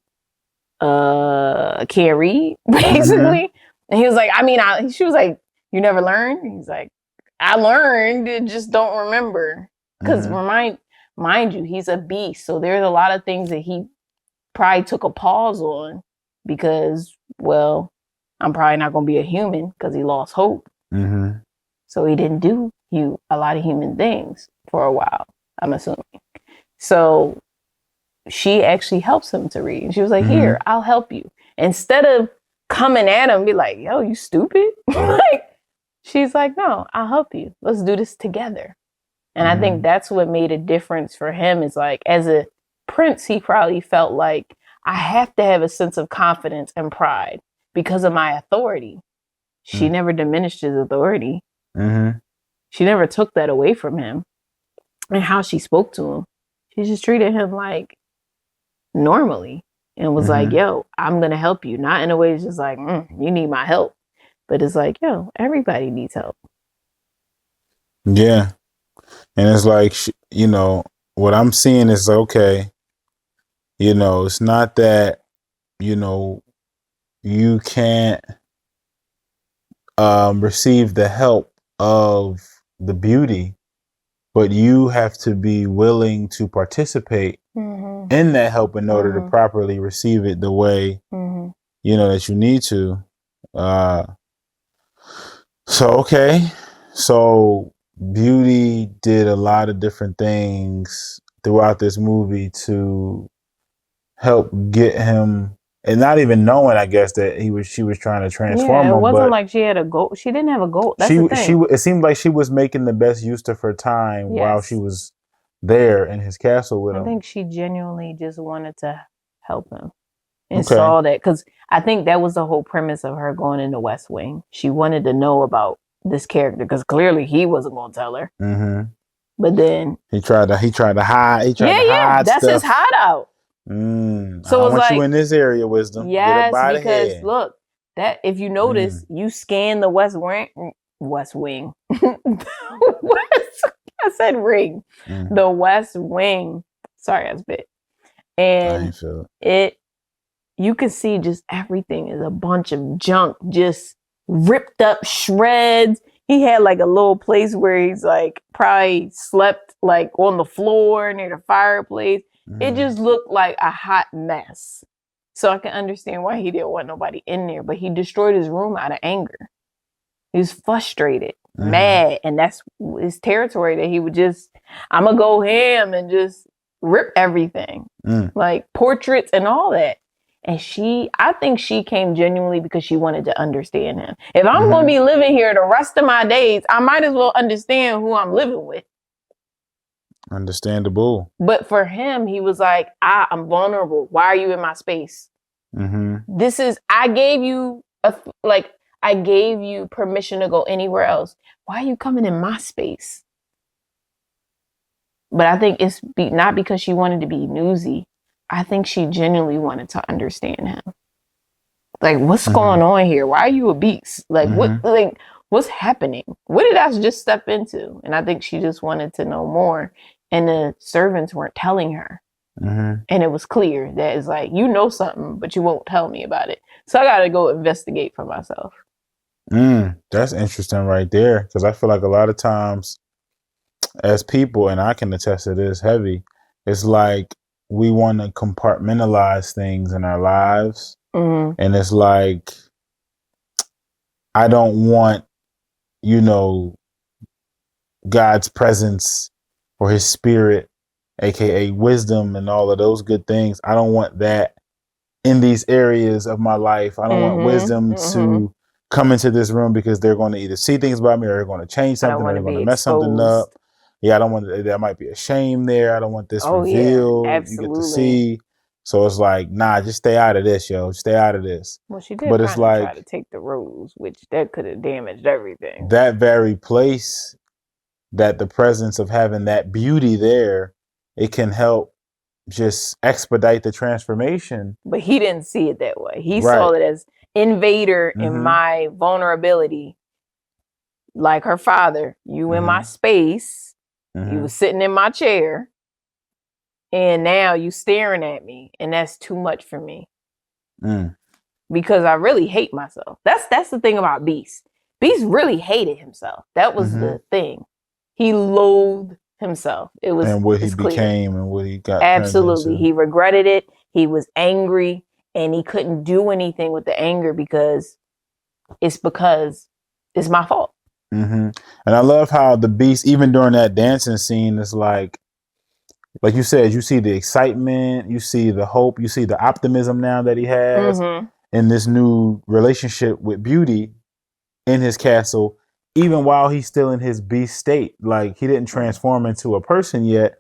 can't read, basically. And he was like, she was like, you never learned? He's like, I learned, just don't remember. Because mind you, he's a beast. So there's a lot of things that he probably took a pause on because, well, I'm probably not going to be a human because he lost hope. So he didn't do a lot of human things for a while, I'm assuming. So she actually helps him to read. And she was like, here, I'll help you. Instead of coming at him, be like, yo, you stupid? Like, she's like, no, I'll help you. Let's do this together. And I think that's what made a difference for him, is like, as a prince, he probably felt like, I have to have a sense of confidence and pride because of my authority. She never diminished his authority. She never took that away from him. And how she spoke to him, she just treated him like normally and was like, yo, I'm going to help you. Not in a way it's just like, you need my help. But it's like, yo, everybody needs help. Yeah. And it's like, you know, what I'm seeing is, okay, you know, it's not that, you know, you can't receive the help of the beauty, but you have to be willing to participate in that help in order to properly receive it the way, you know, that you need to. So beauty did a lot of different things throughout this movie to help get him, and not even knowing, I guess, that she was trying to transform Yeah, it him. wasn't But like she had a goal. She didn't have a goal. That's the thing. it seemed like she was making the best use of her time while Yes. she was there in his castle with him. I think she genuinely just wanted to help him and Okay. saw that, because I think that was the whole premise of her going into West Wing. She wanted to know about this character because clearly he wasn't going to tell her. Mm-hmm. But then he tried to hide. He tried to yeah, hide that's stuff. his hideout. So So I it's want like, you in this area, Wisdom. Get up yes, by the because head. look, that if you notice, you scan the West Wing. I said ring. The West Wing. Sorry, I spit. I And ain't feel you can see just everything is a bunch of junk, just ripped up shreds. He had like a little place where he's like probably slept like on the floor near the fireplace. It just looked like a hot mess. So I can understand why he didn't want nobody in there, but he destroyed his room out of anger. He was frustrated, mad, and that's his territory that he would just, I'm gonna go ham and just rip everything, like portraits and all that. And I think she came genuinely because she wanted to understand him. If I'm going to be living here the rest of my days, I might as well understand who I'm living with. Understandable. But for him, he was like, I'm vulnerable. Why are you in my space? I gave you I gave you permission to go anywhere else. Why are you coming in my space? But I think it's not because she wanted to be newsy. I think she genuinely wanted to understand him. Like, what's going on here? Why are you a beast? Like, what's happening? What did I just step into? And I think she just wanted to know more. And the servants weren't telling her. And it was clear that it's like, you know something, but you won't tell me about it. So I got to go investigate for myself. That's interesting right there. Because I feel like a lot of times as people, and I can attest to this heavy, it's like we want to compartmentalize things in our lives. And it's like, I don't want, God's presence or his spirit, aka wisdom and all of those good things. I don't want that in these areas of my life. I don't want wisdom to come into this room because they're going to either see things about me or they're going to change something or they're going to mess something up. Yeah, I don't want there might be a shame there. I don't want this revealed. Yeah, absolutely. You get to see. So it's like, nah, just stay out of this, yo. Stay out of this. Well, she did try to take the rose, which that could have damaged everything. That very place, that the presence of having that beauty there, it can help just expedite the transformation. But he didn't see it that way. He saw it as invader in my vulnerability. Like her father, you in my space. You was sitting in my chair. And now you staring at me. And that's too much for me. Because I really hate myself. That's the thing about Beast. Beast really hated himself. That was the thing. He loathed himself. It was, and what he became and what he got. Absolutely. He regretted it. He was angry and he couldn't do anything with the anger because it's my fault. And I love how the Beast, even during that dancing scene, is like you said, you see the excitement, you see the hope, you see the optimism now that he has in this new relationship with Beauty in his castle, even while he's still in his beast state. Like, he didn't transform into a person yet,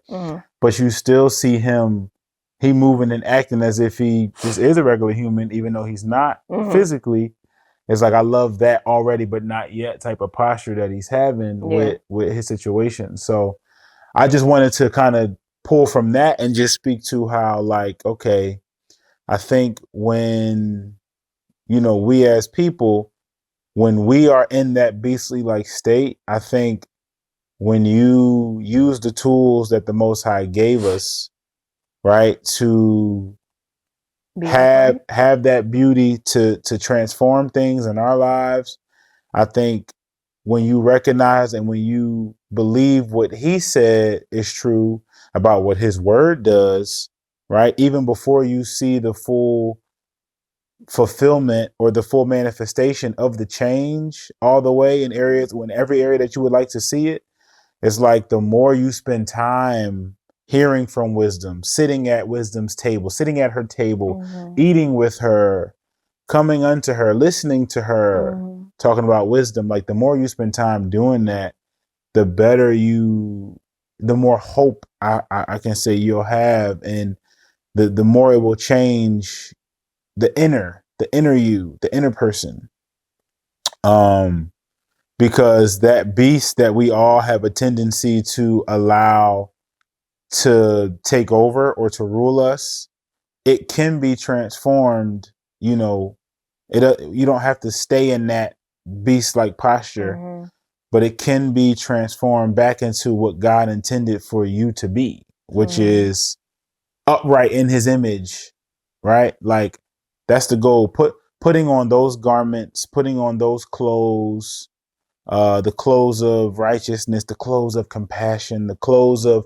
but you still see him, he moving and acting as if he just is a regular human, even though he's not physically. It's like, I love that already, but not yet type of posture that he's having with his situation. So I just wanted to kind of pull from that and just speak to how, like, okay, I think when, we as people, when we are in that beastly like state, I think when you use the tools that the Most High gave us, right, to have that beauty to transform things in our lives, I think when you recognize and when you believe what he said is true about what his word does, right, even before you see the full fulfillment or the full manifestation of the change all the way in every area that you would like to see it, it's like the more you spend time hearing from wisdom, sitting at wisdom's table, sitting at her table, eating with her, coming unto her, listening to her, talking about wisdom. Like the more you spend time doing that, the better the more hope I can say you'll have, and the more it will change the inner you, the inner person. Because that beast that we all have a tendency to allow to take over or to rule us, it can be transformed. You know, you don't have to stay in that beast-like posture, but it can be transformed back into what God intended for you to be, which is upright in his image, right? Like that's the goal. Putting on those garments, putting on those clothes, the clothes of righteousness, the clothes of compassion, the clothes of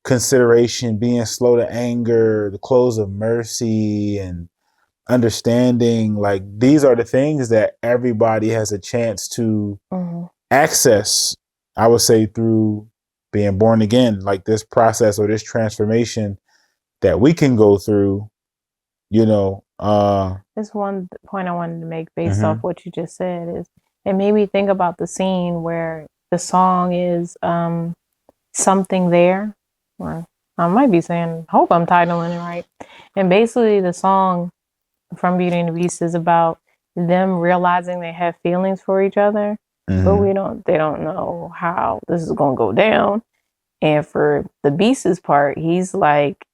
consideration, being slow to anger, the clothes of mercy and understanding. Like these are the things that everybody has a chance to access, I would say, through being born again, like this process or this transformation that we can go through, you know. This one point I wanted to make based off what you just said is it made me think about the scene where the song is Something There. Or I might be saying, hope I'm titling it right. And basically the song from Beauty and the Beast is about them realizing they have feelings for each other, but they don't know how this is gonna go down. And for the Beast's part, he's like,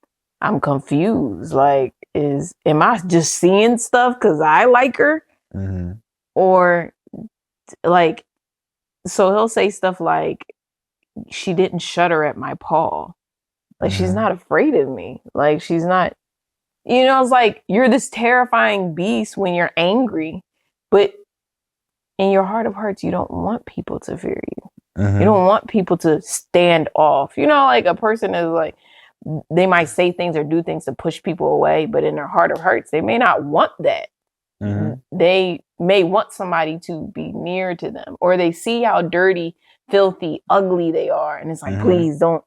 I'm confused. Like, am I just seeing stuff because I like her? Or like, so he'll say stuff like, she didn't shudder at my paw. Like, she's not afraid of me. Like, she's not, it's like, you're this terrifying beast when you're angry, but in your heart of hearts, you don't want people to fear you. You don't want people to stand off. Like a person is like, they might say things or do things to push people away, but in their heart of hearts, they may not want that. They may want somebody to be near to them, or they see how dirty, filthy, ugly they are. And it's like, please don't,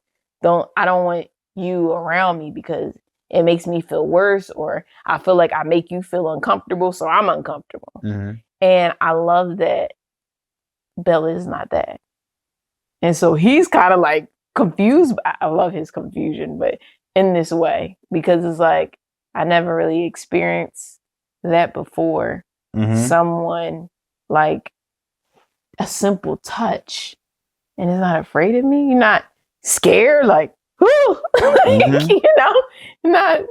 I don't want you around me because it makes me feel worse, or I feel like I make you feel uncomfortable, so I'm uncomfortable. And I love that Bella is not that. And so he's kind of like confused. I love his confusion, but in this way, because it's like, I never really experienced that before. Someone like a simple touch and is not afraid of me. You're not scared, like, whoo, not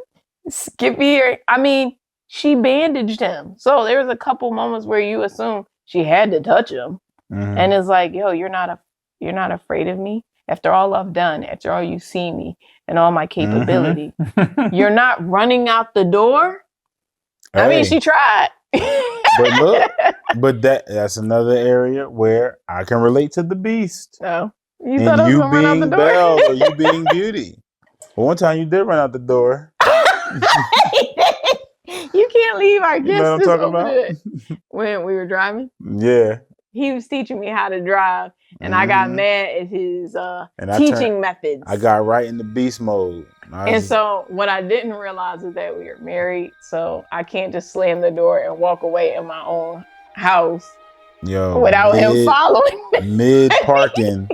skippy. I mean, she bandaged him. So there was a couple moments where you assume she had to touch him. And it's like, yo, you're not afraid of me. After all I've done, after all you see me and all my capability, you're not running out the door. I mean, she tried. But look, that's another area where I can relate to the beast. No, you thought I was gonna run out the door? Belle or you being Beauty. But one time you did run out the door. You can't leave our guests. You know what I'm talking about? When we were driving. Yeah. He was teaching me how to drive, and I got mad at his teaching methods. I got right in the beast mode. So what I didn't realize is that we were married, so I can't just slam the door and walk away in my own house without him following me. Mid-parking,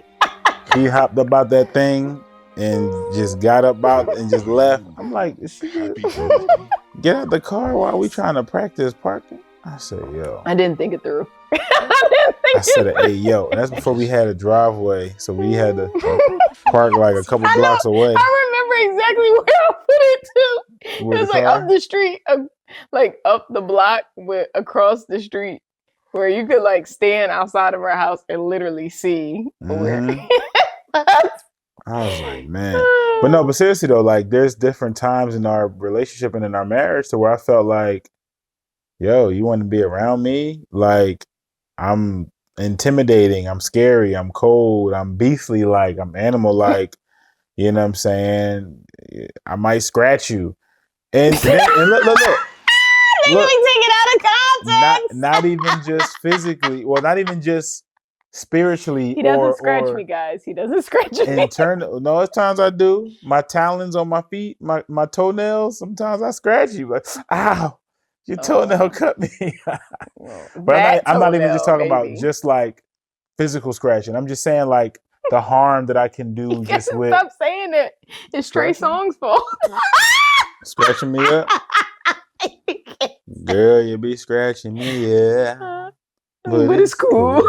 he hopped up out that thing and just got up out and just left. I'm like, get out the car while we trying to practice parking. I said, yo. I didn't think it through. I said, hey, yo. And that's before we had a driveway. So we had to park like a couple blocks away. I remember exactly where I put it too. It was like up the street, like up the block across the street where you could like stand outside of our house and literally see where. I was like, man. But seriously though, like there's different times in our relationship and in our marriage to where I felt like, yo, you want to be around me? Like, I'm intimidating, I'm scary, I'm cold, I'm beastly like, I'm animal like, you know what I'm saying? I might scratch you. And look. They take it out of context. Not even just physically, well, not even just spiritually. He doesn't scratch me, guys. He doesn't scratch me. Internal. No, there's times I do. My talons on my feet, my toenails. Sometimes I scratch you, but ow, your toenail cut me. But I'm not even just talking about just like physical scratching. I'm just saying like the harm that I can do just with. Stop saying it. It's Trey Songz's fault. Scratching me up. Girl, you be scratching me, yeah. But it's cool.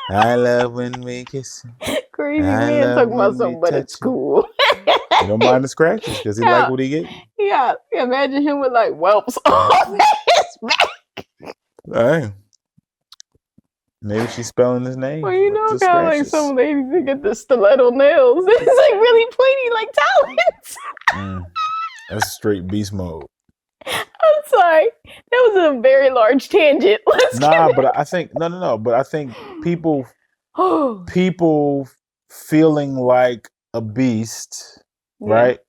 I love when we kiss. Crazy man talking about something, but it's cool. You don't mind the scratches because he like what he get. Yeah, imagine him with like whelps on his back. Hey, maybe she's spelling his name. Well, you know, kind of like some ladies that get the stiletto nails. It's like really pointy, like talons. That's straight beast mode. I'm sorry, that was a very large tangent. But I think no. But I think people feeling like a beast, right?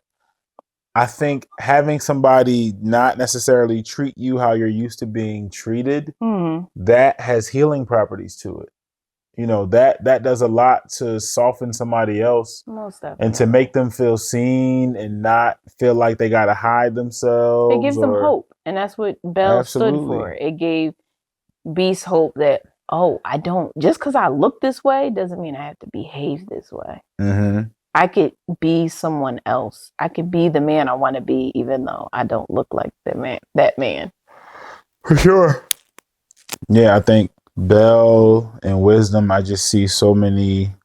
I think having somebody not necessarily treat you how you're used to being treated, that has healing properties to it. You know, that does a lot to soften somebody else and to make them feel seen and not feel like they got to hide themselves. It gives them hope. And that's what Belle stood for. It gave Beast hope that, just because I look this way doesn't mean I have to behave this way. Mm-hmm. I could be someone else. I could be the man I want to be, even though I don't look like that man. For sure. Yeah, I think Belle and Wisdom, I just see so many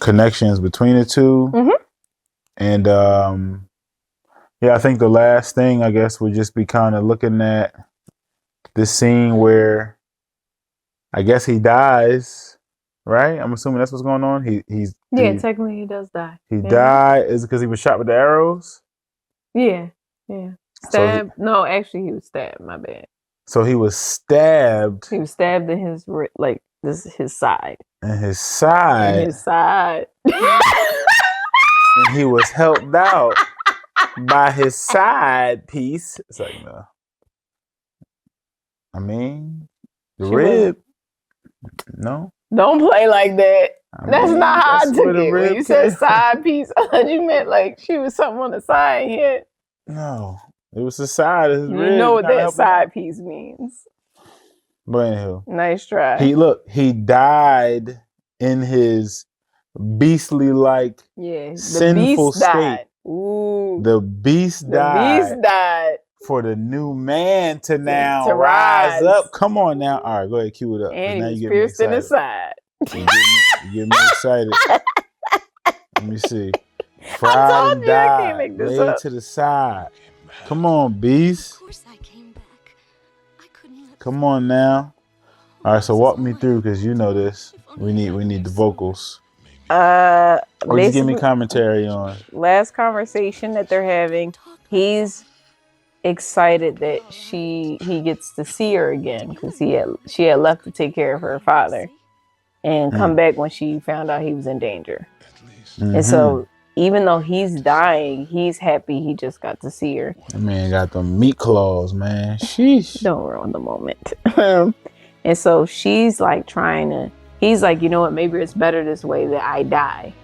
connections between the two. Mm-hmm. And I think the last thing, I guess, would just be kind of looking at this scene where I guess he dies, right? I'm assuming that's what's going on. Technically he does die. He died. Is it because he was shot with the arrows? Yeah. Stabbed. No, actually he was stabbed. My bad. So he was stabbed. He was stabbed in his this is his side. And his side. And he was helped out by his side piece. It's like, no. I mean, the rib. No. Don't play like that. That's not how I took it. When you said side piece, I thought you meant like she was something on the side here. No. It was the side of his rib. You know what that side piece means. But anywho. Nice try. He died in his beastly like sinful state. Died. Ooh. The beast died. For the new man to now rise up. Come on now. All right, go ahead, cue it up. And now he was pierced in the side. You get me excited. Let me see. Fried and died, laid to the side. Come on, beast. Of course I came back. I couldn't Come on now. All right, so walk me through because you know this. We need the vocals. Or just give me commentary on last conversation that they're having. He's excited that he gets to see her again because she had left to take care of her father and come back when she found out he was in danger. Mm-hmm. And so even though he's dying, he's happy he just got to see her. That man got them meat claws, man. Sheesh. Don't ruin the moment. And so she's like he's like, you know what, maybe it's better this way that I die.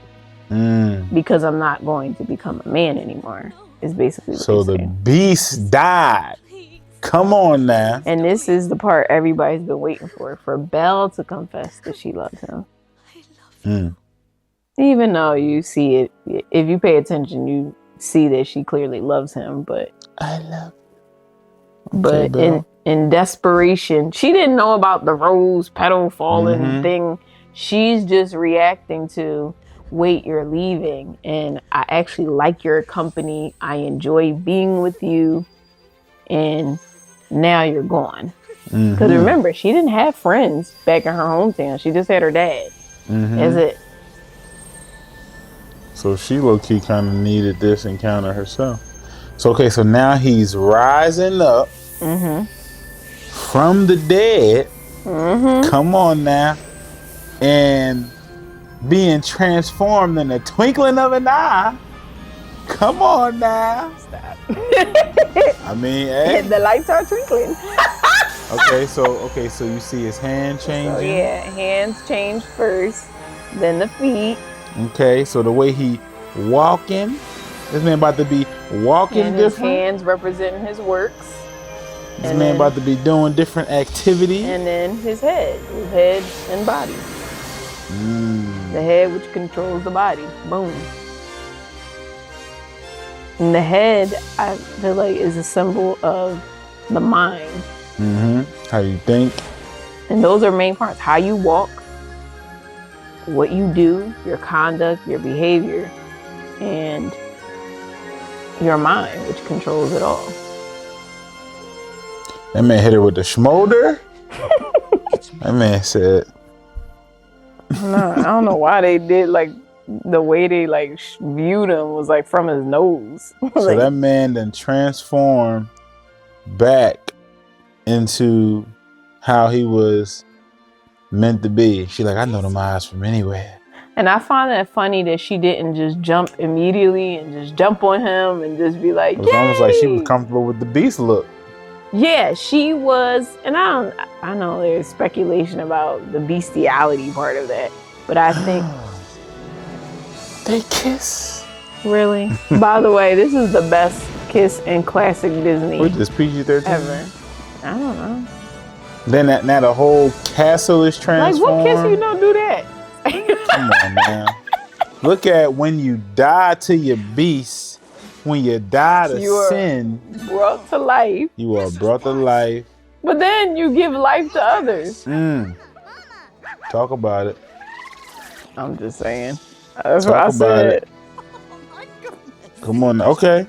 Because I'm not going to become a man anymore. Is basically what so the saying. Beast died. Come on now. And this is the part everybody's been waiting for Belle to confess that she loves him. Even though you see it, if you pay attention, you see that she clearly loves him, but I love you. Okay, but in desperation, she didn't know about the rose petal falling thing. She's just reacting to, wait, you're leaving, and I actually like your company. I enjoy being with you, and now you're gone. Because remember, she didn't have friends back in her hometown. She just had her dad. That's it. So she low-key kind of needed this encounter herself. So now he's rising up from the dead. Come on now. And being transformed in a twinkling of an eye. Come on now. Stop. I mean, hey. The lights are twinkling. Okay, so you see his hand changing. So yeah, hands change first, then the feet. Okay, so the way he walking, this man about to be walking And his different. hands representing his works. This man about to be doing different activities. And then his head and body. The head which controls the body. Boom. And the head, I feel like, is a symbol of the mind. How you think. And those are main parts. How you walk, what you do, your conduct, your behavior, and your mind, which controls it all. That man hit her with the schmolder. That man said. No, I don't know why they did, like, the way they, like, viewed him was, like, from his nose. So Like, that man then transformed back into how he was meant to be. She like, I know them eyes from anywhere. and I find that funny that she didn't just jump immediately and just jump on him and just be like, It was almost like she was "Yay!" comfortable with the beast look. Yeah, she was, and I know there's speculation about the bestiality part of that, but I think They kiss. really. By the way, this is the best kiss in classic Disney What is this, PG-13? ever. I don't know. Then now the whole castle is Like, transformed. what kiss you don't do that? Come on, man. Look at when you die to your beast, when you die to You are sin, brought to life, you are brought to life. but then you give life to others. Talk about it. I'm just saying. That's Talk what I about said. it. Come on. Okay.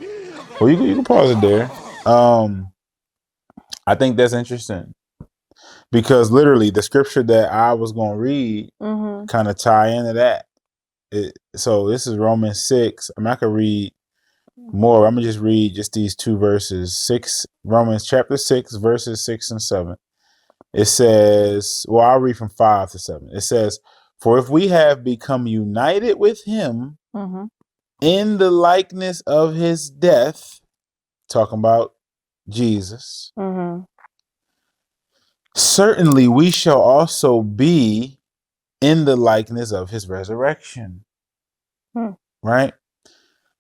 Well, you can pause it there. I think that's interesting because literally the scripture that I was going to read kind of tie into that. So this is Romans 6. I'm not going to read more. I'm going to just read just these two verses. Romans chapter 6, verses 6 and 7. It says, well, I'll read from 5 to 7. It says, for if we have become united with him in the likeness of his death, talking about Jesus, certainly we shall also be in the likeness of his resurrection. Right?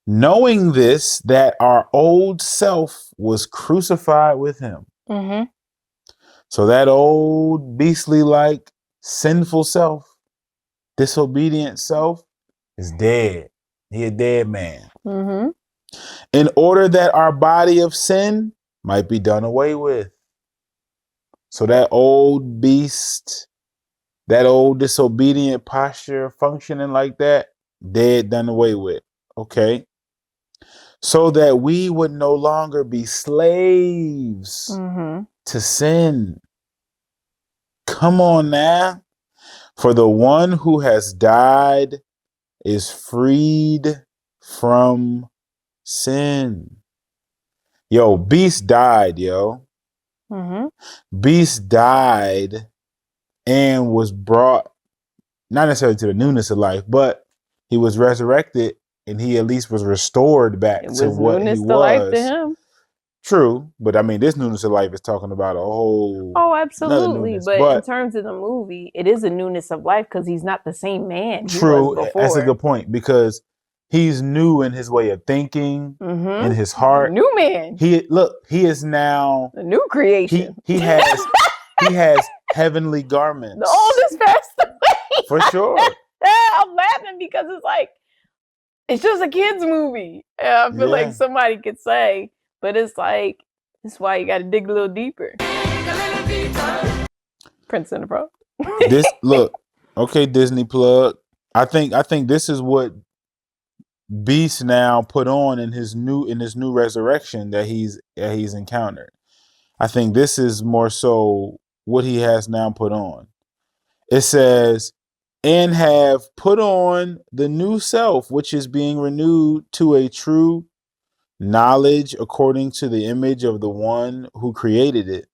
Knowing this, that our old self was crucified with him. So that old beastly like sinful self, disobedient self is dead. He a dead man. In order that our body of sin might be done away with. So that old beast, that old disobedient posture functioning like that, dead, done away with. Okay. So that we would no longer be slaves to sin. Come on now. For the one who has died is freed from sin. Yo, Beast died, yo. Beast died and was brought, not necessarily to the newness of life, but he was resurrected and he at least was restored back to what he was. Life to him. True, but I mean, this newness of life is talking about a whole. Oh, absolutely. Newness, but in terms of the movie, it is a newness of life because he's not the same man. True, that's a good point because he's new in his way of thinking, in his heart. New man. He is now a new creation. He has heavenly garments. The oldest passed away. For sure. I'm laughing because it's like it's just a kids movie. And I feel like somebody could say, but it's like that's why you got to dig a little deeper. Prince and the Frog. Okay, Disney plug. I think this is what Beast now put on in his new resurrection that he's encountered. I think this is more so what he has now put on. It says, and have put on the new self, which is being renewed to a true knowledge according to the image of the one who created it.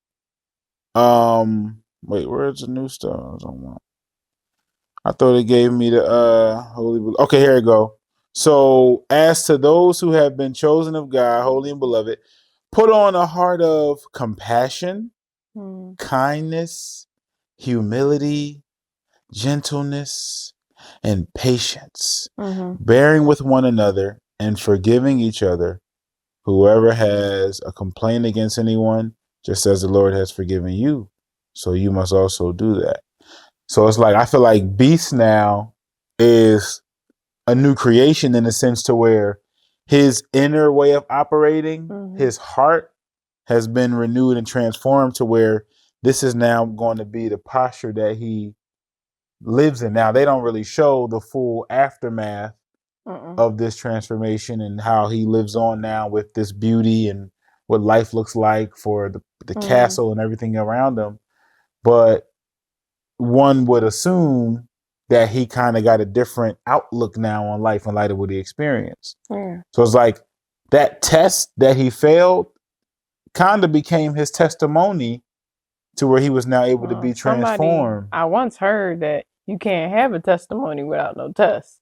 Wait, where's the new stuff? I thought it gave me the holy. Okay, here we go. So, as to those who have been chosen of God, holy and beloved, put on a heart of compassion, kindness, humility, gentleness, and patience, bearing with one another and forgiving each other. Whoever has a complaint against anyone, just as the Lord has forgiven you, so you must also do that. So it's like, I feel like Beast now is a new creation in the sense to where his inner way of operating, his heart has been renewed and transformed to where this is now going to be the posture that he lives in. Now, they don't really show the full aftermath of this transformation and how he lives on now with this beauty and what life looks like for the castle and everything around him. But one would assume that he kind of got a different outlook now on life in light of what he experienced. So it's like that test that he failed kind of became his testimony to where he was now able to be transformed. I once heard that you can't have a testimony without no test.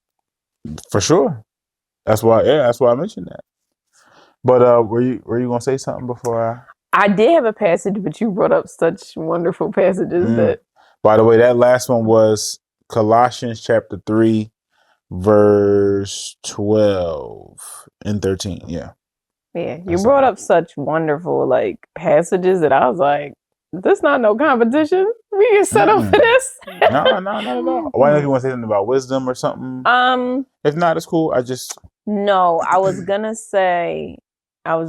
For sure. That's why I mentioned that. But were you gonna say something before I did have a passage, but you brought up such wonderful passages that. By the way, that last one was Colossians chapter 3, verse 12 and 13. Yeah. Yeah, you brought up such wonderful passages that I was like, this not no competition. We get set up for this. No, not at all. Why don't you want to say something about wisdom or something? If not, it's cool. No, I was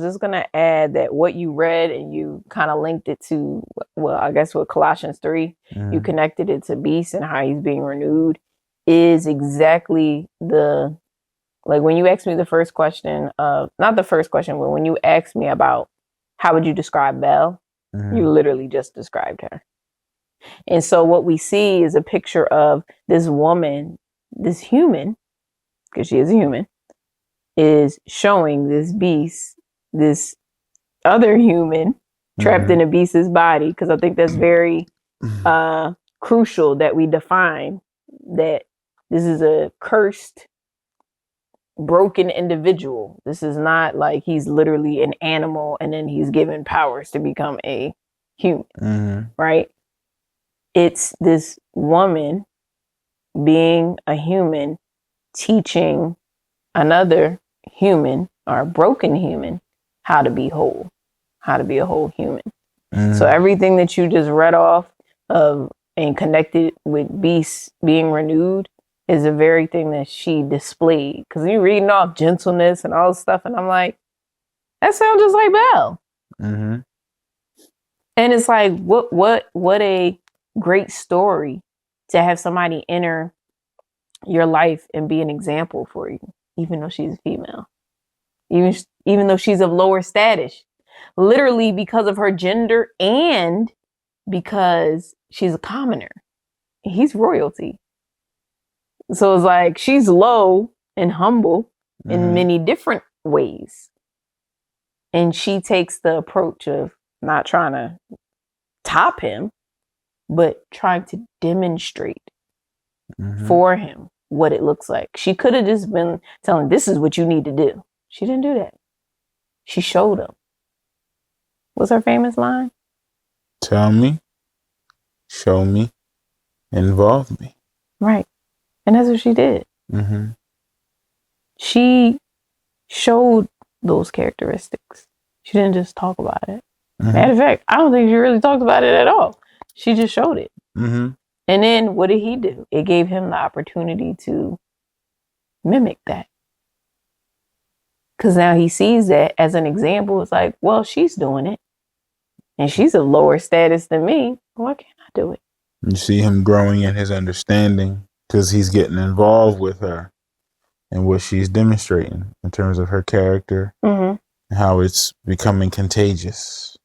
just gonna add that what you read and you kind of linked it to, well, I guess with Colossians 3, you connected it to Beast and how he's being renewed is exactly when you asked me the first question not the first question, but when you asked me about how would you describe Belle, you literally just described her. And so what we see is a picture of this woman, this human, because she is a human, is showing this beast, this other human trapped in a beast's body. Because I think that's very crucial that we define that this is a cursed, broken individual. This is not like he's literally an animal and then he's given powers to become a human, right? It's this woman being a human teaching another human or a broken human how to be whole, how to be a whole human. So everything that you just read off of and connected with Beast being renewed is the very thing that she displayed. Because you're reading off gentleness and all this stuff, and I'm like, that sounds just like Belle. And it's like, what a great story to have somebody enter your life and be an example for you, even though she's a female, even though she's of lower status, literally because of her gender and because she's a commoner. He's royalty. So it's like she's low and humble in many different ways. And she takes the approach of not trying to top him, but trying to demonstrate for him what it looks like. She could have just been telling, this is what you need to do. She didn't do that. She showed him. What's her famous line? Tell me, show me, involve me. Right. And that's what she did. She showed those characteristics. She didn't just talk about it. Matter of fact, I don't think she really talked about it at all. She just showed it. And then what did he do? It gave him the opportunity to mimic that. Because now he sees that as an example. It's like, well, she's doing it. And she's of lower status than me. Why can't I do it? You see him growing in his understanding because he's getting involved with her and what she's demonstrating in terms of her character and how it's becoming contagious.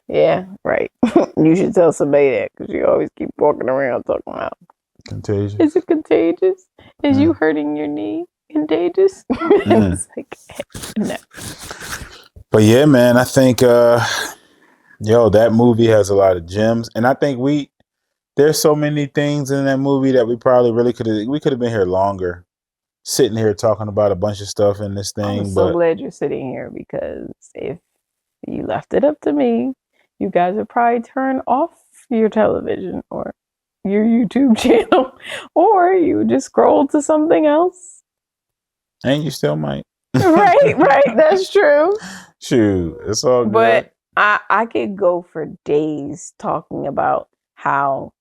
Yeah, right. You should tell somebody that because you always keep walking around talking about contagious. Is it contagious? Is you hurting your knee contagious? It's like, no. But yeah, man, I think that movie has a lot of gems, and I think there's so many things in that movie that we probably really could have been here longer, sitting here talking about a bunch of stuff in this thing. I'm so glad you're sitting here because if you left it up to me, you guys would probably turn off your television or your YouTube channel, or you would just scroll to something else. And you still might. Right. That's true. Shoot, it's all good. But I could go for days talking about how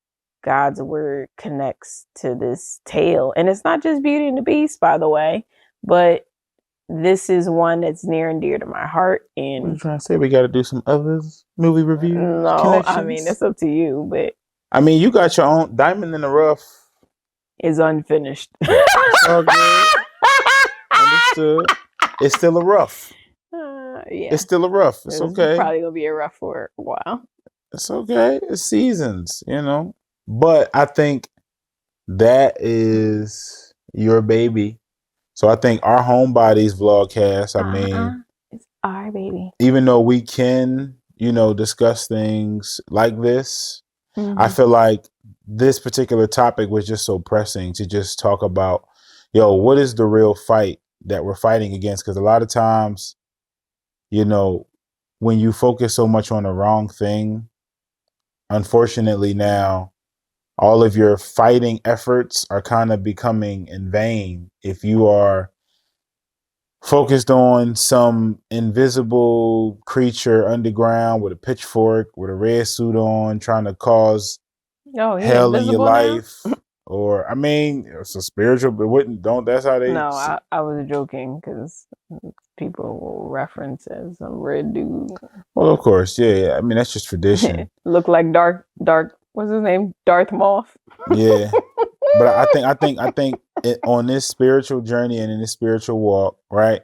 God's word connects to this tale. And it's not just Beauty and the Beast, by the way, but this is one that's near and dear to my heart. What are you And trying to say? We got to do some other movie reviews? no, I mean, it's up to you, but I mean, you got your own Diamond in the Rough. it's unfinished. It's all good. Understood. It's still a rough. Yeah. It's still a rough. It's okay. Probably gonna be a rough for a while. It's okay. It's seasons, you know. But I think that is your baby. So I think our Homebodies vlogcast, I mean, it's our baby. even though we can, you know, discuss things like this, I feel like this particular topic was just so pressing to just talk about, what is the real fight that we're fighting against? Because a lot of times, you know, when you focus so much on the wrong thing, unfortunately now, all of your fighting efforts are kind of becoming in vain if you are focused on some invisible creature underground with a pitchfork, with a red suit on, trying to cause hell in your life. Or, I mean, it's a spiritual, but that's how they... No, I was joking because people will reference as some red dude. Well, of course, yeah. I mean, that's just tradition. Look like dark, what's his name? Darth Moth. Yeah. But I think on this spiritual journey and in this spiritual walk, right?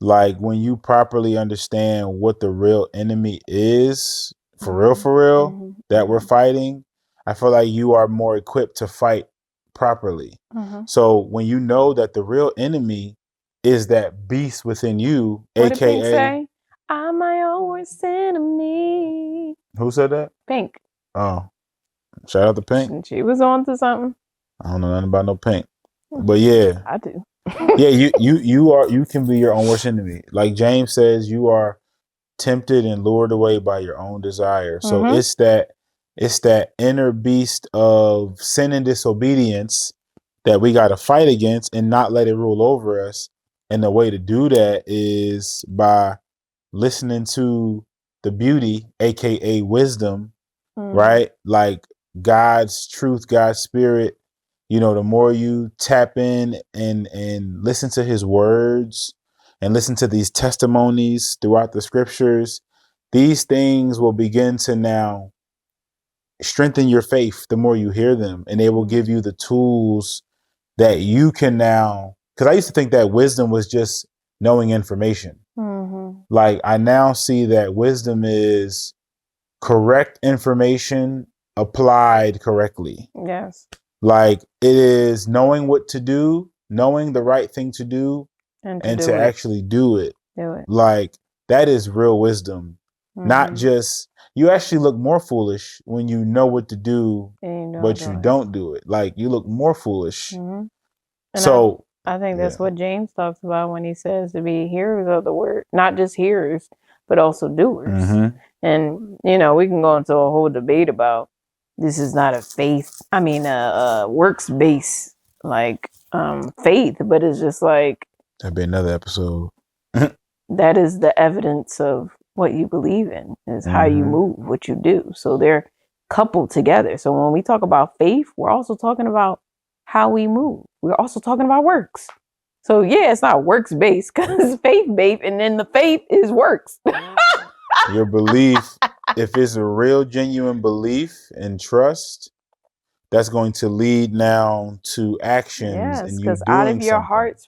Like when you properly understand what the real enemy is, for real, that we're fighting, I feel like you are more equipped to fight properly. So when you know that the real enemy is that beast within you, what aka did Pink say? I'm my own worst enemy. Who said that? Pink. Oh, shout out to Pink. She was on to something. I don't know nothing about no Pink, but yeah, I do. Yeah, you can be your own worst enemy. Like James says, you are tempted and lured away by your own desire. So it's that inner beast of sin and disobedience that we got to fight against and not let it rule over us. And the way to do that is by listening to the beauty, aka wisdom, right? Like God's truth, God's spirit. You know, the more you tap in and listen to his words and listen to these testimonies throughout the scriptures, these things will begin to now strengthen your faith the more you hear them. And they will give you the tools that you can now, because I used to think that wisdom was just knowing information. Like I now see that wisdom is correct information applied correctly. Yes. Like it is knowing what to do, knowing the right thing to do, and to actually do it. Like that is real wisdom. Not just, you actually look more foolish when you know what to do, but you don't do it. Like you look more foolish. So I think that's what James talks about when he says to be hearers of the word, not just hearers, but also doers. And, you know, we can go into a whole debate about this is not a works-based like faith, but it's just like that'd be another episode. That is the evidence of what you believe in, is how you move, what you do. So they're coupled together. So when we talk about faith, we're also talking about how we move. We're also talking about works. So yeah, it's not works-based because it's faith-based, and then the faith is works. Your belief, if it's a real genuine belief and trust, that's going to lead now to actions. Yes, and because out of your heart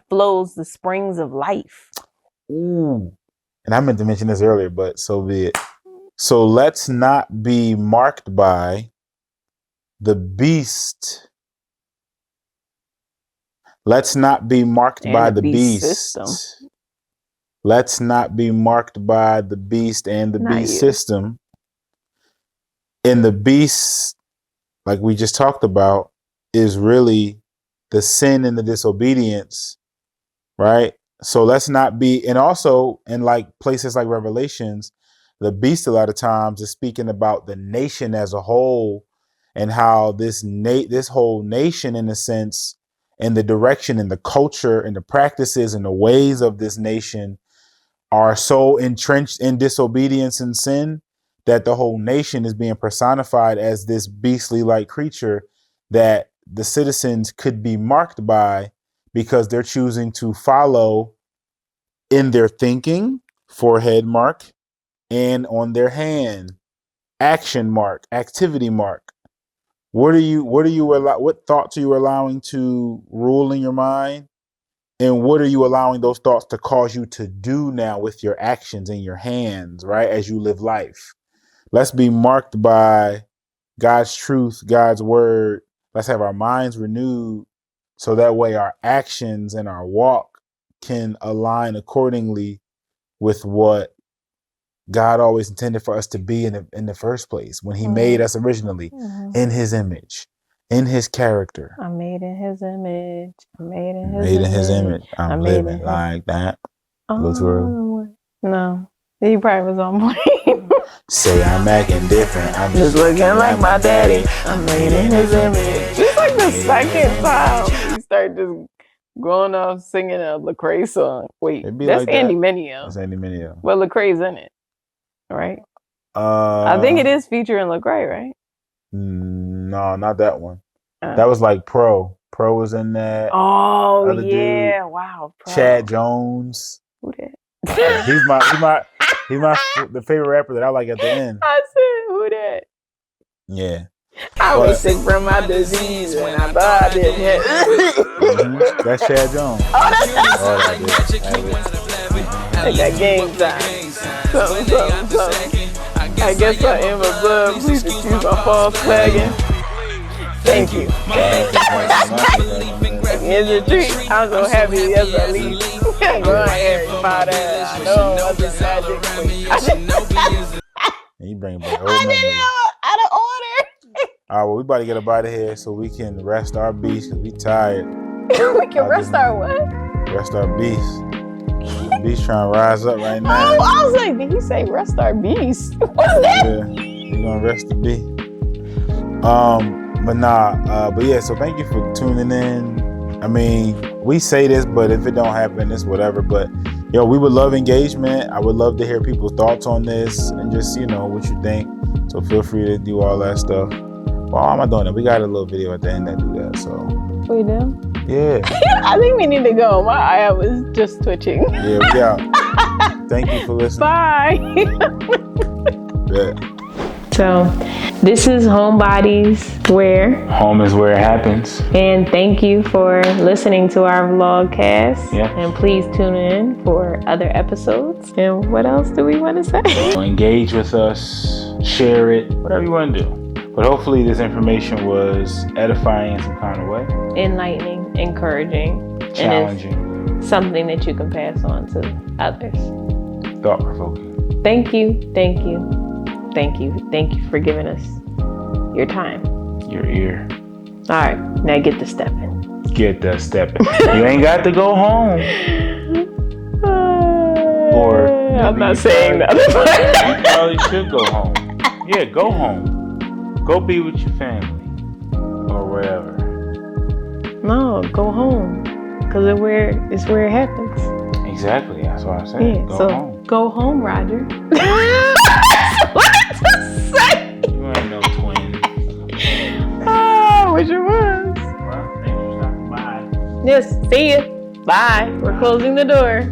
flows the springs of life. Ooh. And I meant to mention this earlier, but so be it. So let's not be marked by the beast. Let's not be marked by the beast. System. Let's not be marked by the beast and the beast system. And the beast, like we just talked about, is really the sin and the disobedience, right? So let's not be, and also in like places like Revelations, the beast a lot of times is speaking about the nation as a whole, and how this whole nation, in a sense, and the direction and the culture and the practices and the ways of this nation are so entrenched in disobedience and sin that the whole nation is being personified as this beastly like creature that the citizens could be marked by, because they're choosing to follow in their thinking, forehead mark, and on their hand, action mark, activity mark. What thoughts are you allowing to rule in your mind? And what are you allowing those thoughts to cause you to do now with your actions and your hands, right? As you live life. Let's be marked by God's truth, God's word. Let's have our minds renewed so that way our actions and our walk can align accordingly with what God always intended for us to be in the first place, when he made us originally in his image, in his character. I'm made in his image. I'm made in His image. I'm living like that. Go to her. No. He probably was on point. Say I'm acting different. I'm just looking like my daddy. I'm made in his image. It's like the second time he started just growing up singing a Lecrae song. Wait, that's like Andy Mineo. That's Andy Mineo. But Lecrae's in it, right? I think it is featuring Lecrae, right? No, not that one. That was like Pro. Pro was in that. Oh yeah, dude. Wow. Pro. Chad Jones. Who that? He's my the favorite rapper that I like at the end. I said, who that? Yeah. I was sick from my disease when I thought I didn't hit. That's Chad Jones. Oh, that's I got game time. Something. I guess I am a blood. Please excuse my false flagging. Thank you. In the tree, I'm so happy as I leave. Go on, Harry Potter. I know I was magic. You bring back old memories. Out of order. All right, well, we about to get up out of here so we can rest our beast, because we tired. We can rest our what? Rest our beast. The beast trying to rise up right now. Oh, I was like, did he say rest our beast? What's that? Yeah, we're gonna rest the beast. But yeah, so thank you for tuning in. I mean, we say this, but if it don't happen, it's whatever. But yo, we would love engagement. I would love to hear people's thoughts on this and just, what you think. So feel free to do all that stuff. Well, how am I doing it? We got a little video at the end that do that, so. We do? Yeah. I think we need to go. My eye was just twitching. Yeah, we out. Thank you for listening. Bye. Yeah. So, this is Homebodies, where home is where it happens. And thank you for listening to our vlogcast. Yeah. And please tune in for other episodes. And what else do we want to say? Engage with us, share it, whatever you want to do. But hopefully this information was edifying in some kind of way. Enlightening, encouraging, challenging. And it's something that you can pass on to others. Thought-provoking. Thank you. Thank you. Thank you. Thank you for giving us your time. Your ear. All right. Now get to stepping. Get to stepping. You ain't got to go home. Or I'm not saying that. You probably should go home. Yeah, go home. Go be with your family. Or wherever. No, go home. Because it's where it happens. Exactly. That's what I said. Yeah, go home. Go home, Roger. What to say? You ain't no twin. Oh, I wish it was. Well, thank you for stopping by. Yes, see you. Bye. We're closing the door.